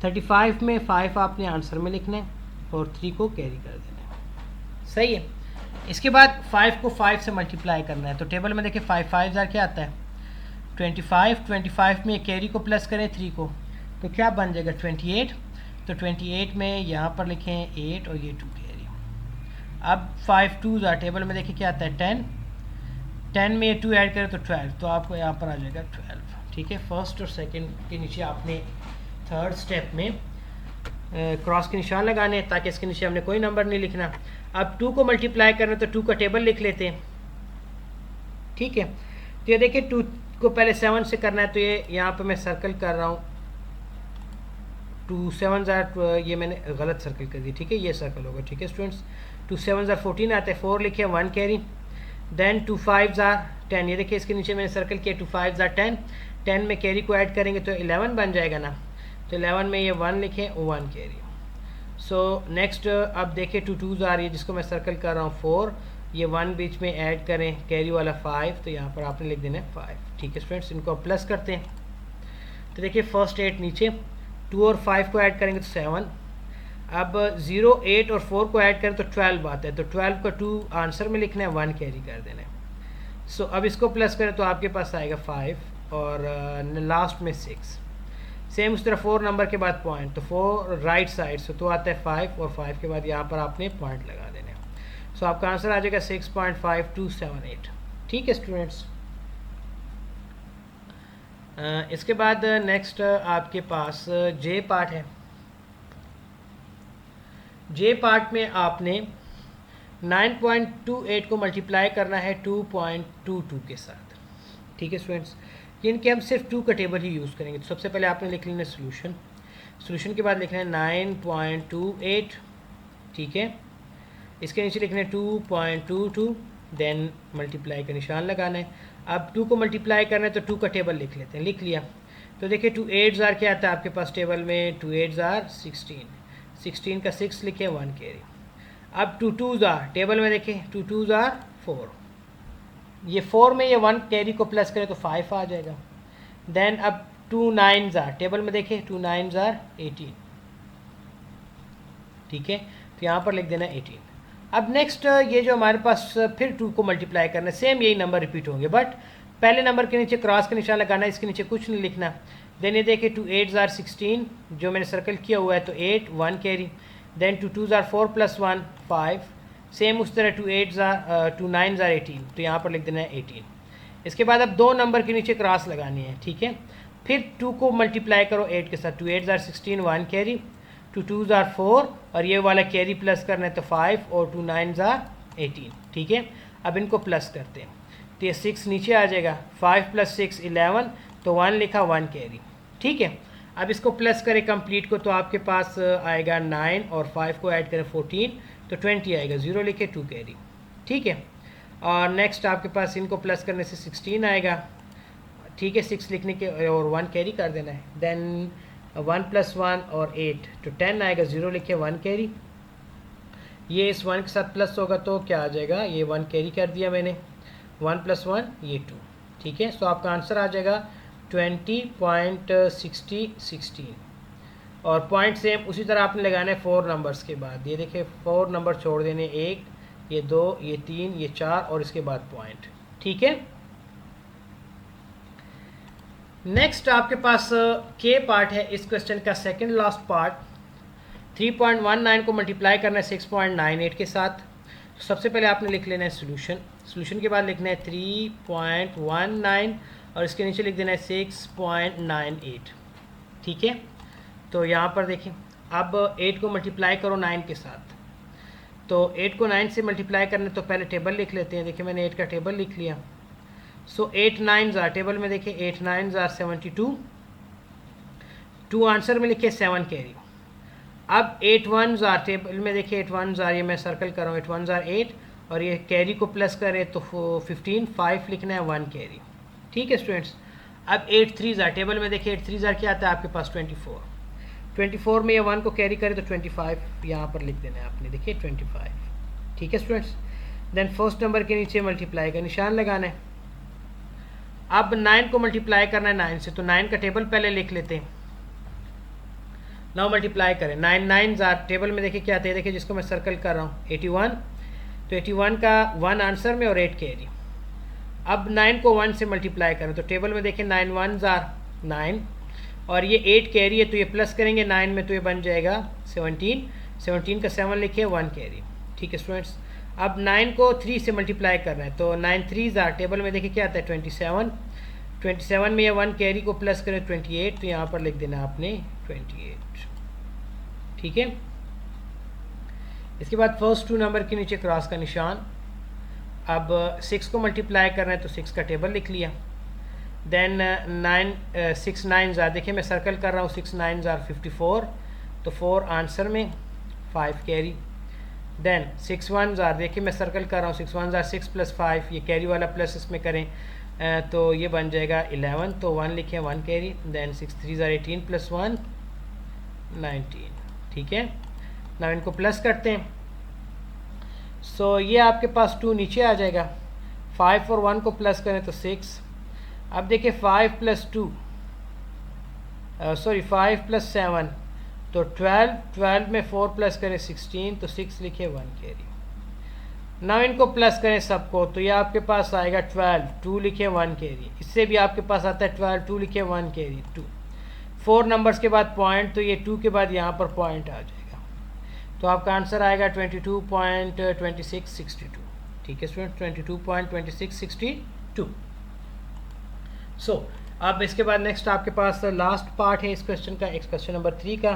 35 में 5 आपने आंसर में लिखना है और 3 को कैरी कर देना है, सही है। इसके बाद 5 को 5 से मल्टीप्लाई करना है, तो टेबल में देखिए 5 5 जार क्या आता है 25, 25 में कैरी को प्लस करें 3 को, तो क्या बन जाएगा 28। तो 28 में यहाँ पर लिखें 8 और ये 2 कैरी। अब 5 2 जार टेबल में देखिए क्या आता है 10, 10 में ये 2 ऐड करें तो 12, तो आपको यहाँ पर आ जाएगा 12। ठीक है, फर्स्ट और सेकंड के नीचे आपने थर्ड स्टेप में क्रॉस के निशान लगाने हैं ताकि इसके नीचे हमने कोई नंबर नहीं लिखना। अब 2 को मल्टीप्लाई करना तो 2 का टेबल लिख लेते हैं। ठीक है, तो ये देखिए 2 को पहले 7 से करना है, तो ये यहाँ पर मैं सर्कल कर रहा हूँ 2 7 जार, ये मैंने गलत सर्कल कर दी। ठीक है, ये सर्कल होगा। ठीक है स्टूडेंट्स, 2 7 जार 14 आता है, 4 लिखे 1 कैरी। देन 2 5 जार 10, ये देखिए इसके नीचे मैंने सर्कल किया 2 5 जार 10, 10 में कैरी को ऐड करेंगे तो 11 बन जाएगा ना। तो 11 में ये 1 लिखे 1 कैरी। सो नेक्स्ट अब देखिए 2 2 जार, ये जिसको मैं सर्कल कर रहा हूँ 4, ये 1 बीच में ऐड करें कैरी वाला 5, तो यहाँ पर आपने लिख देना है 5। ठीक है स्टूडेंट्स, इनको प्लस करते हैं। तो देखिए फर्स्ट 8 नीचे, 2 और 5 को ऐड करेंगे तो 7। अब 0 8 और 4 को ऐड करें तो 12 आता है, तो 12 का 2 आंसर में लिखना है, 1 कैरी कर देना है। सो अब इसको प्लस करें तो आपके पास आएगा 5 और लास्ट में 6। सेम उस तरह 4 नंबर के बाद पॉइंट, तो 4 राइट साइड से तो आता है 5 और 5 के बाद यहाँ पर आपने पॉइंट लगा देना है। सो आपका आंसर आ जाएगा 6.5278। ठीक है स्टूडेंट्स, इसके बाद नेक्स्ट आपके पास जे पार्ट है। जे पार्ट में आपने 9.28 को मल्टीप्लाई करना है 2.22 के साथ। ठीक है स्टूडेंट्स, इनके हम सिर्फ 2 का टेबल ही यूज़ करेंगे। तो सबसे पहले आपने लिख लेना है सोल्यूशन के बाद लिखना है 9.28। ठीक है, इसके नीचे लिखना है 2.22, देन मल्टीप्लाई का निशान लगाना है। अब 2 को मल्टीप्लाई करना है तो 2 का टेबल लिख लेते हैं। लिख लिया, तो देखिए 2 8 जार क्या आता है आपके पास टेबल में, 2 8 जार 16, 16 का 6 लिखे 1 कैरी। अब 2 2 जार टेबल में देखिए 2 2 जार 4, ये 4 में ये 1 कैरी को प्लस करें तो 5 आ जाएगा। देन अब 2 9s आर, टेबल में देखिए 2 9s आर 18, ठीक है, तो यहाँ पर लिख देना 18। अब नेक्स्ट ये जो हमारे पास फिर 2 को मल्टीप्लाई करना है, सेम यही नंबर रिपीट होंगे, बट पहले नंबर के नीचे क्रॉस का निशान लगाना है, इसके नीचे कुछ नहीं लिखना। देन ये देखिए 2 8s आर 16, जो मैंने सर्कल किया हुआ है, तो 8 1 carry. Then 2 2s are 4 + 1 5, same उस तरह 2 8s आर 2 9s आर 18, तो यहाँ पर लिख देना है 18। इसके बाद अब 2 नंबर के नीचे क्रॉस लगानी है, ठीक है। फिर 2 को मल्टीप्लाई करो 8 के साथ, 2 8s are 16 1 carry, 2 2s are 4 और ये वाला कैरी प्लस करना है तो 5 और 2 9s आर 18, ठीक है। अब इनको प्लस करते हैं तो ये 6 नीचे आ जाएगा, 5 + 6 11, तो 1 लिखा 1 कैरी, ठीक है। अब इसको प्लस करें कंप्लीट को, तो आपके पास आएगा 9 और 5 को ऐड करें 14, तो 20 आएगा, 0 लिखे 2 कैरी, ठीक है। और नेक्स्ट आपके पास इनको प्लस करने से 16 आएगा, ठीक है, 6 लिखने के और 1 कैरी कर देना है। देन 1 + 1 और 8, तो 10 आएगा, 0 लिखे 1 कैरी। ये इस 1 के साथ प्लस होगा तो क्या आ जाएगा, ये 1 कैरी कर दिया मैंने, 1 + 1 ये 2, ठीक है। सो आपका आंसर आ जाएगा 20.6016। और पॉइंट सेम उसी तरह आपने लगाना है 4 नंबर्स के बाद, ये देखिए 4 नंबर छोड़ देने, 1 ये 2 ये 3 ये 4 और इसके बाद पॉइंट, ठीक है। नेक्स्ट आपके पास के पार्ट है इस क्वेश्चन का, सेकंड लास्ट पार्ट। 3.19 को मल्टीप्लाई करना है 6.98 के साथ। सबसे पहले आपने लिख लेना है सोल्यूशन, सोल्यूशन के बाद लिखना है 3.19 और इसके नीचे लिख देना है 6.98, ठीक है। तो यहाँ पर देखिए अब 8 को मल्टीप्लाई करो 9 के साथ, तो 8 को 9 से मल्टीप्लाई करने तो पहले टेबल लिख लेते हैं। देखिए मैंने 8 का टेबल लिख लिया। सो 8 9s आर, टेबल में देखिए 8 9s आर 72, 2 आंसर में लिखे 7 कैरी। अब 8 1s आर, टेबल में देखिए 8 1s आर, ये मैं सर्कल कर रहा हूँ, 8 1s आर 8 और ये कैरी को प्लस करें तो 15, 5 लिखना है 1 कैरी, ठीक है स्टूडेंट्स। अब 8 3s आर, टेबल में देखिए 8 3s आर क्या आता है आपके पास 24, 24 में ये 1 को कैरी करें तो 25 यहाँ पर लिख देना है आपने, देखिए 25, ठीक है स्टूडेंट्स। देन फर्स्ट नंबर के नीचे मल्टीप्लाई का निशान लगाना है। अब 9 को मल्टीप्लाई करना है 9 से, तो 9 का टेबल पहले लिख लेते हैं। नाउ मल्टीप्लाई करें, 9 9s आर, टेबल में देखिए क्या आते हैं, देखिए जिसको मैं सर्कल कर रहा हूँ 81, तो 81 का 1 आंसर में और 8 कैरी। अब 9 को 1 से मल्टीप्लाई करें तो टेबल में देखिए 9 1s आर 9 और ये 8 कैरी है, तो ये प्लस करेंगे 9 में तो ये बन जाएगा 17, 17 का 7 लिखे 1 कैरी, ठीक है स्टूडेंट्स। अब 9 को 3 से मल्टीप्लाई कर रहे हैं तो 9 3s आर, टेबल में देखिए क्या आता है 27, 27 में ये 1 कैरी को प्लस करें 28, तो यहाँ पर लिख देना आपने 28, ठीक है। इसके बाद फर्स्ट 2 नंबर के नीचे क्रॉस का निशान। अब 6 को मल्टीप्लाई कर रहे हैं तो 6 का टेबल लिख लिया। देन 6 9s आर, देखिए मैं सर्कल कर रहा हूँ 6 9s आर 54, तो 4 आंसर में 5 कैरी। देन 6 1s आर, देखिए मैं सर्कल कर रहा हूँ 6 1s आर 6 + 5, ये कैरी वाला प्लस इसमें करें तो ये बन जाएगा 11, तो 1 लिखें 1 कैरी। देन 6 3s आर 18 + 1 19, ठीक है ना, इनको प्लस करते हैं। सो ये आपके पास 2 नीचे आ जाएगा, 5 और 1 को प्लस करें तो 6। अब देखिए 5 + 2 सॉरी 5 + 7 तो 12, 12 में 4 प्लस करें 16, तो 6 लिखे 1 कैरी। ना इनको प्लस करें सबको तो ये आपके पास आएगा 12, 2 लिखे 1 कैरी। इससे भी आपके पास आता है 12, 2 लिखे 1 कैरी 2। 4 नंबर्स के बाद पॉइंट, तो ये 2 के बाद यहाँ पर पॉइंट आ जाएगा, तो आपका आंसर आएगा 22.2662, ठीक है स्टूडेंट, 22.2662। सो अब इसके बाद नेक्स्ट आपके पास लास्ट पार्ट है इस क्वेश्चन का, क्वेश्चन नंबर 3 का,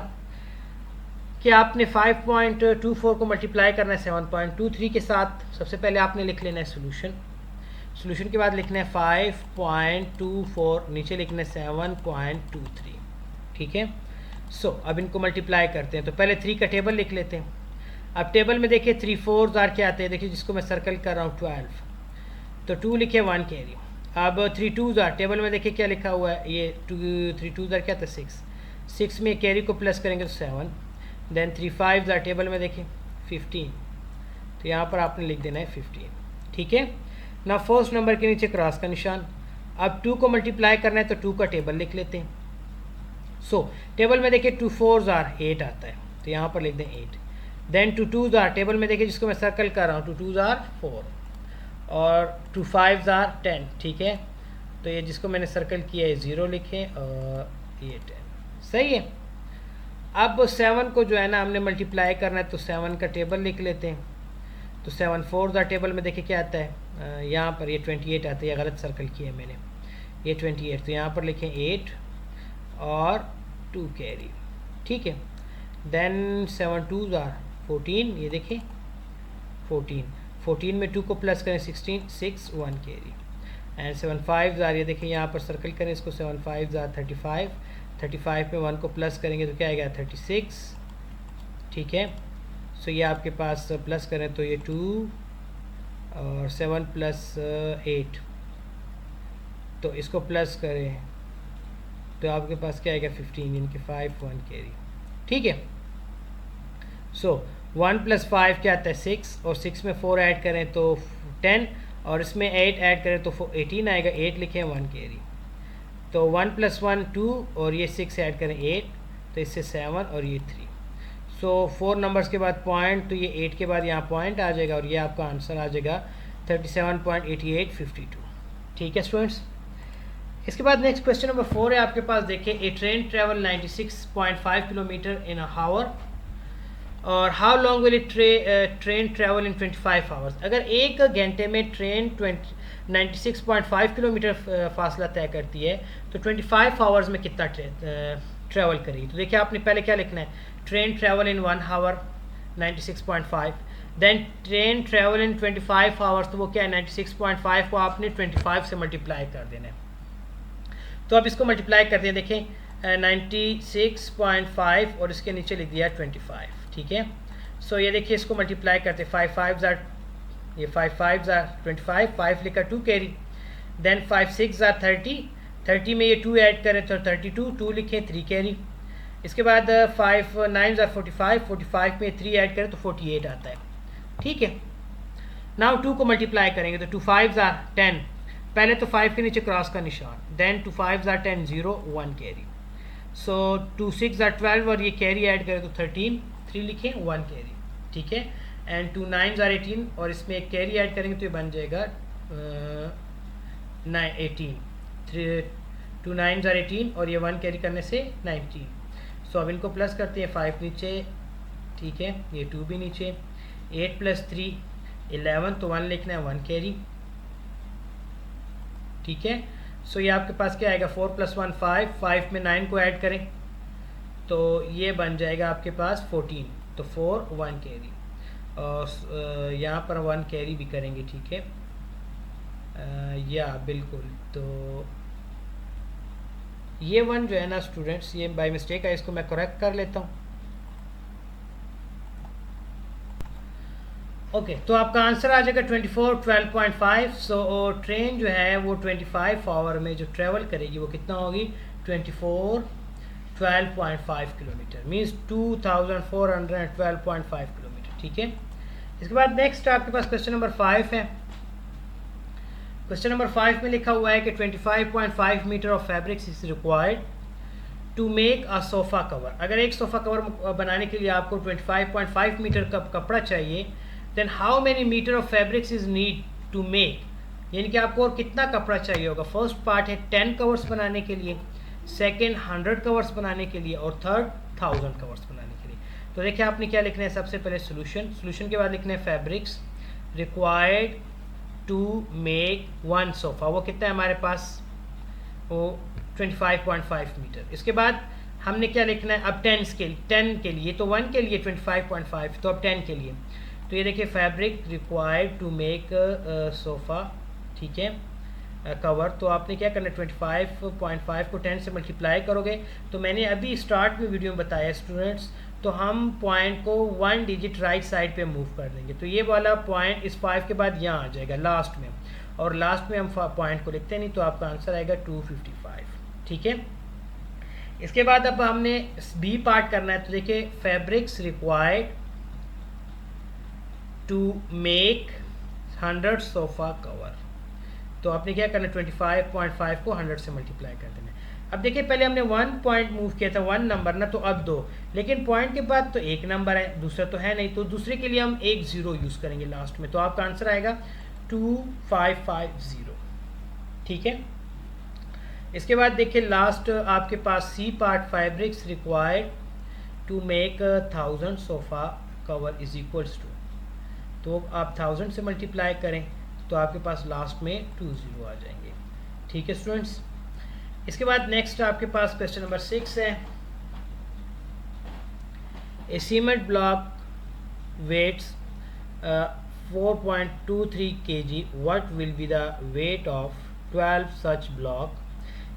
कि आपने 5.24 को मल्टीप्लाई करना है 7.23 के साथ। सबसे पहले आपने लिख लेना है सोल्यूशन, सोल्यूशन के बाद लिखना है 5.24, नीचे लिखना है 7.23, ठीक है। सो अब इनको मल्टीप्लाई करते हैं, तो पहले 3 का टेबल लिख लेते हैं। अब टेबल में देखिए 3 4s आर क्या आते हैं, देखिए जिसको मैं सर्कल कर रहा हूँ 12, तो 2 लिखे 1 कैरी। अब 3 2s आर, टेबल में देखिए क्या लिखा हुआ है, ये 3 2s आर क्या था 6, 6 में कैरी को प्लस करेंगे तो 7। देन 3 5s आर, टेबल में देखिए 15, तो यहाँ पर आपने लिख देना है 15, ठीक है ना। फर्स्ट नंबर के नीचे क्रॉस का निशान। अब 2 को मल्टीप्लाई करना है तो 2 का टेबल लिख लेते हैं। सो टेबल में देखिए 2 4s are 8 आता है, तो यहाँ पर लिख दें 8। देन 2 2s are, टेबल में देखिए जिसको मैं सर्कल कर रहा हूँ, 2 2s are 4 और 2 5s are 10, ठीक है। तो ये जिसको मैंने सर्कल किया है 0 लिखें और ये 10, सही है। अब 7 को जो है ना हमने मल्टीप्लाई करना है, तो 7 का टेबल लिख लेते हैं। तो 7 4s are, टेबल में देखिए क्या आता है, यहाँ पर ये 28 आता है, ये गलत सर्कल किया है मैंने, ये 28, तो यहाँ पर लिखें 8 और 2 कैरी, ठीक है। देन 7 2s are 14, ये देखें 14 में 2 को प्लस करें 16 6 1 कैरी। एंड 7 5s are, ये देखें यहाँ पर सर्कल करें इसको, 7 5s are 35 में 1 को प्लस करेंगे तो क्या आएगा 36, ठीक है। सो ये आपके पास प्लस करें तो ये 2 और 7 प्लस 8, तो इसको प्लस करें तो आपके पास क्या आएगा 15, यानी कि 5 1 कैरी, ठीक है। सो 1 + 5 क्या आता है 6, और 6 में 4 ऐड करें तो 10, और इसमें 8 ऐड करें तो 18 आएगा, 8 लिखें 1 कैरी। तो 1 + 1 2 और ये 6 ऐड करें 8, तो इससे 7 और ये 3। सो 4 नंबर्स के बाद पॉइंट, तो ये 8 के बाद यहाँ पॉइंट आ जाएगा और ये आपका आंसर आ जाएगा 37.8852, ठीक है स्टूडेंट्स। इसके बाद नेक्स्ट क्वेश्चन नंबर 4 है आपके पास, देखिए ए ट्रेन ट्रेवल 96.5 किलोमीटर इन अ हावर और how long will it train travel in 25 hours. अगर एक घंटे में ट्रेन 96.5 किलोमीटर फासला तय करती है तो 25 आवर्स में कितना ट्रेवल करेगी। तो देखिए आपने पहले क्या लिखना है, train travel in 1 hour 96.5, then train travel in 25 hours, तो वो क्या है 96.5 को आपने 25 से मल्टीप्लाई कर देना है। तो अब इसको मल्टीप्लाई करते हैं, देखें 96.5 और इसके नीचे लिख दिया 25, ठीक है। सो ये देखिए इसको मल्टीप्लाई करते 5 5s are, ये 5 5s are 25, 5 लिखा 2 कैरी, देन 5 6s are 30 में ये 2 ऐड करें तो 32, 2 लिखें 3 कैरी। इसके बाद 5 9s are 45 में 3 ऐड करें तो 48 आता है, ठीक है। नाउ 2 को मल्टीप्लाई करेंगे तो 2 5s are 10, पहले तो 5 के नीचे क्रॉस का निशान, then 2 5s are 10 0 1 carry. So 2 6s are 12 और ये कैरी ऐड करें तो 13, 3 लिखें 1 कैरी, ठीक है। एंड 2 9s are 18 और इसमें एक कैरी ऐड करेंगे तो ये बन जाएगा 18, 2 9s are 18 और ये 1 कैरी करने से 19। सो अब इनको प्लस करते हैं, 5 नीचे, ठीक है, ये 2 भी नीचे, 8 + 3 11, तो 1 लिखना है 1 कैरी, ठीक है। सो ये आपके पास क्या आएगा 4 + 1 5 में 9 को ऐड करें तो ये बन जाएगा आपके पास 14, तो 4 1 कैरी, और यहाँ पर 1 कैरी भी करेंगे, ठीक है, या बिल्कुल। तो ये 1 जो है ना स्टूडेंट्स, ये बाय मिस्टेक है, इसको मैं करेक्ट कर लेता हूँ। ओके, तो आपका आंसर आ जाएगा 24 12.5। सो ट्रेन जो है वो 25 आवर में जो ट्रेवल करेगी वो कितना होगी 24 12.5 किलोमीटर, मीन्स 2412.5 किलोमीटर, ठीक है। इसके बाद नेक्स्ट आपके पास क्वेश्चन नंबर 5 है। क्वेश्चन नंबर 5 में लिखा हुआ है कि 25.5 metre of fabrics is required to make a sofa cover. अगर एक सोफ़ा कवर बनाने के लिए आपको 25.5 मीटर का कपड़ा चाहिए, then how many metre of fabrics is need to make, यानी कि आपको और कितना कपड़ा चाहिए होगा। फर्स्ट पार्ट है 10 कवर्स बनाने के लिए, सेकेंड 100 कवर्स बनाने के लिए, और थर्ड 1000 कवर्स बनाने के लिए। तो देखिए आपने क्या लिखना है, सबसे पहले सोल्यूशन के बाद लिखना है fabrics required to make 1 sofa, वो कितना है हमारे पास, वो 25.5 मीटर। इसके बाद हमने क्या लिखना है अब 10 के लिए, तो 1 के लिए 25.5, तो अब 10 के लिए, तो ये देखिए fabric required to make sofa, ठीक है, कवर। तो आपने क्या करना है 25.5 को 10 से मल्टीप्लाई करोगे, तो मैंने अभी स्टार्ट में वीडियो में बताया स्टूडेंट्स, तो हम पॉइंट को 1 डिजिट राइट साइड पे मूव कर देंगे, तो ये वाला पॉइंट इस 5 के बाद यहाँ आ जाएगा लास्ट में, और लास्ट में हम पॉइंट को लिखते नहीं, तो आपका आंसर आएगा 255, ठीक है। इसके बाद अब हमने बी पार्ट करना है, तो देखिए fabrics required to make 100 sofa cover, तो आपने क्या करना है 25.5 को 100 से मल्टीप्लाई कर देना है। अब देखिए पहले हमने 1 पॉइंट मूव किया था 1 नंबर ना, तो अब 2, लेकिन पॉइंट के बाद तो एक नंबर है, दूसरा तो है नहीं, तो दूसरे के लिए हम एक 0 यूज़ करेंगे लास्ट में, तो आपका आंसर आएगा 2550। ठीक है। इसके बाद देखिए लास्ट आपके पास C part fabrics required to make 1000 sofa cover is equals to, तो आप 1000 से मल्टीप्लाई करें तो आपके पास लास्ट में 20 आ जाएंगे। ठीक है स्टूडेंट्स। इसके बाद नेक्स्ट आपके पास क्वेश्चन नंबर 6 है। A cement block weights 4.23 kg, what will be the weight of 12 such block.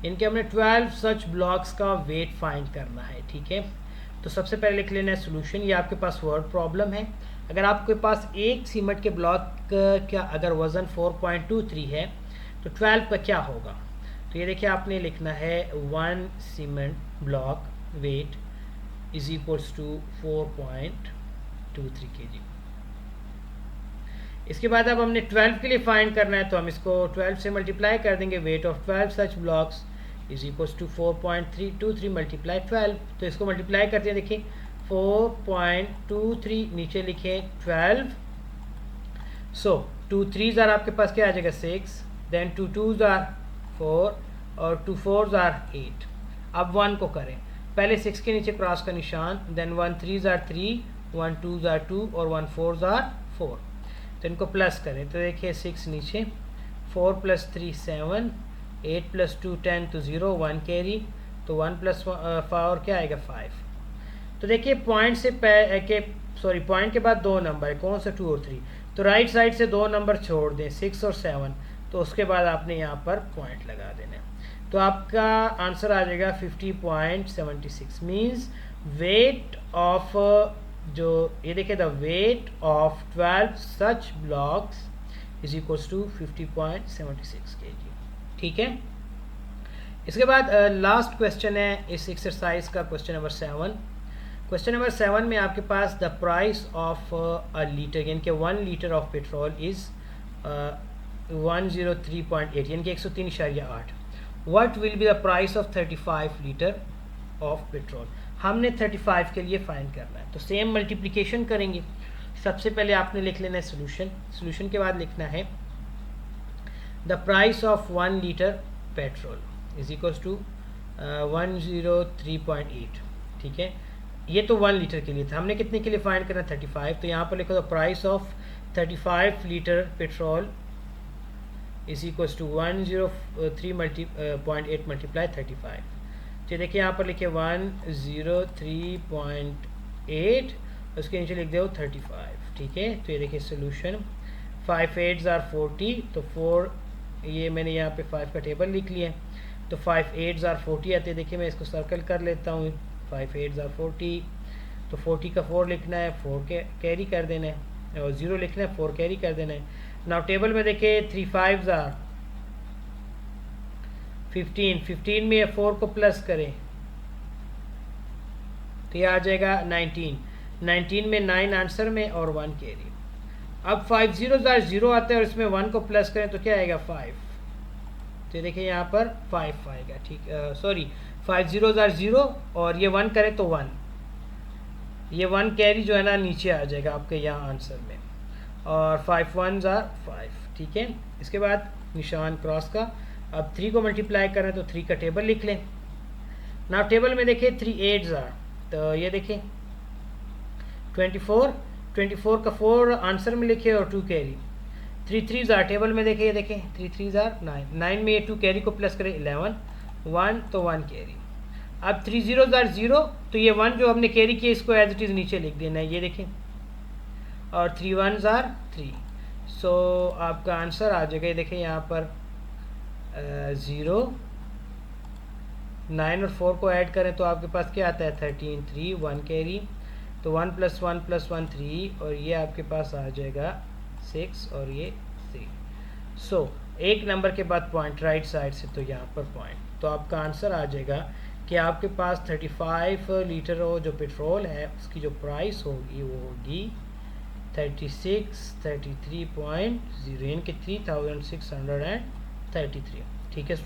इनके हमने 12 सच ब्लॉक्स का वेट फाइंड करना है। ठीक है, तो सबसे पहले लिख लेना है सोल्यूशन। ये आपके पास वर्ड प्रॉब्लम है। अगर आपके पास एक सीमेंट के ब्लॉक का अगर वज़न 4.23 है तो 12 का क्या होगा, तो ये देखिए आपने लिखना है 1 cement block weight is equals to 4.23 kg। इसके बाद अब हमने 12 के लिए फाइंड करना है, तो हम इसको 12 से मल्टीप्लाई कर देंगे। Weight of 12 such blocks is equals to 4.323 multiply 12, तो इसको मल्टीप्लाई करते हैं। देखिए 4.23 नीचे लिखे 12, सो 2 3s आर आपके पास क्या आ जाएगा 6, देन 2 2s आर 4 और 2 4s आर 8। अब 1 को करें, पहले 6 के नीचे क्रॉस का निशान, then 1 3s are 3, 1 2s are 2 और 1 4s आर 4, तो इनको प्लस करें तो देखिए 6 नीचे, 4 + 3 7, 8 + 2 10 तो 0, 1 कैरी, तो 1 + 4 क्या आएगा 5। तो देखिए पॉइंट से पॉइंट के बाद दो नंबर है, कौन सा 2 और 3, तो राइट साइड से दो नंबर छोड़ दें 6 और 7, तो उसके बाद आपने यहाँ पर पॉइंट लगा देना है, तो आपका आंसर आ जाएगा 50.76। मीन्स वेट ऑफ जो ये देखिए the weight of 12 such blocks is equals to 50.76 kg। ठीक है। इसके बाद लास्ट क्वेश्चन है इस एक्सरसाइज का, क्वेश्चन नंबर 7। क्वेश्चन नंबर 7 में आपके पास the price of a litre यानी कि 1 लीटर ऑफ पेट्रोल इज़ 103.8 यानी कि 103.8। What will be the price of 35 litre of petrol. हमने 35 के लिए फाइंड करना है, तो सेम मल्टीप्लिकेशन करेंगे। सबसे पहले आपने लिख लेना है सोल्यूशन, सोल्यूशन के बाद लिखना है the price of 1 litre petrol is equals to 103.8। ठीक है, ये तो 1 लीटर के लिए था, हमने कितने के लिए फाइंड करना 35, तो यहाँ पर लिखो the price of 35 litre petrol is equals to 103.8 multiply 35। तो देखिए यहाँ पर लिखे 103.8, उसके नीचे लिख दो 35। ठीक है, तो ये देखिए सोल्यूशन 5 8s आर 40, तो 4 ये मैंने यहाँ पे 5 का टेबल लिख लिया, तो 5 8s आर 40 आते हैं। देखिए मैं इसको सर्कल कर लेता हूँ, 5 8s आर 40, तो 40 का 4 लिखना है, 4 के कैरी कर देना है, और 0 लिखना है, 4 कैरी कर देना है। नाउ टेबल में देखिए 3 5s आर 15, 15 में 4 को प्लस करें तो ये आ जाएगा 19, 19 में 9 आंसर में और 1 कैरी। अब 5 0s आर 0 आते हैं और इसमें 1 को प्लस करें तो क्या आएगा 5, तो देखिए यहाँ पर 5 आएगा। ठीक, सॉरी 5 0s आर 0 और ये 1 करें तो 1, ये 1 कैरी जो है ना नीचे आ जाएगा आपके यहाँ आंसर में, और 5 1s आर 5। ठीक है, इसके बाद निशान क्रॉस का। अब 3 को मल्टीप्लाई करें तो 3 का टेबल लिख लें। ना टेबल में देखिए 3 8s आर, तो ये देखिए 24, 24 का 4 आंसर में लिखे और 2 कैरी। 3 3s आर टेबल में देखिए, ये देखें 3 3s आर 9, 9 में ये 2 कैरी को प्लस करें 11, 1 तो 1 कैरी। अब 3 0s आर 0, तो ये 1 जो हमने कैरी किया इसको एज इट इज़ नीचे लिख देना है, ये देखें, और 3 1s आर 3। सो आपका आंसर आ जाएगा, ये देखें यहाँ पर 0, 9 और 4 को ऐड करें तो आपके पास क्या आता है 13 3, 1 कैरी, तो 1 + 1 + 1 3, और ये आपके पास आ जाएगा 6 और ये 3। सो एक नंबर के बाद पॉइंट राइट साइड से, तो यहाँ पर पॉइंट, तो आपका आंसर आ जाएगा कि आपके पास 35 लीटर जो पेट्रोल है उसकी जो प्राइस होगी वो होगी 33.0 यानी कि 3600 33। ठीक है।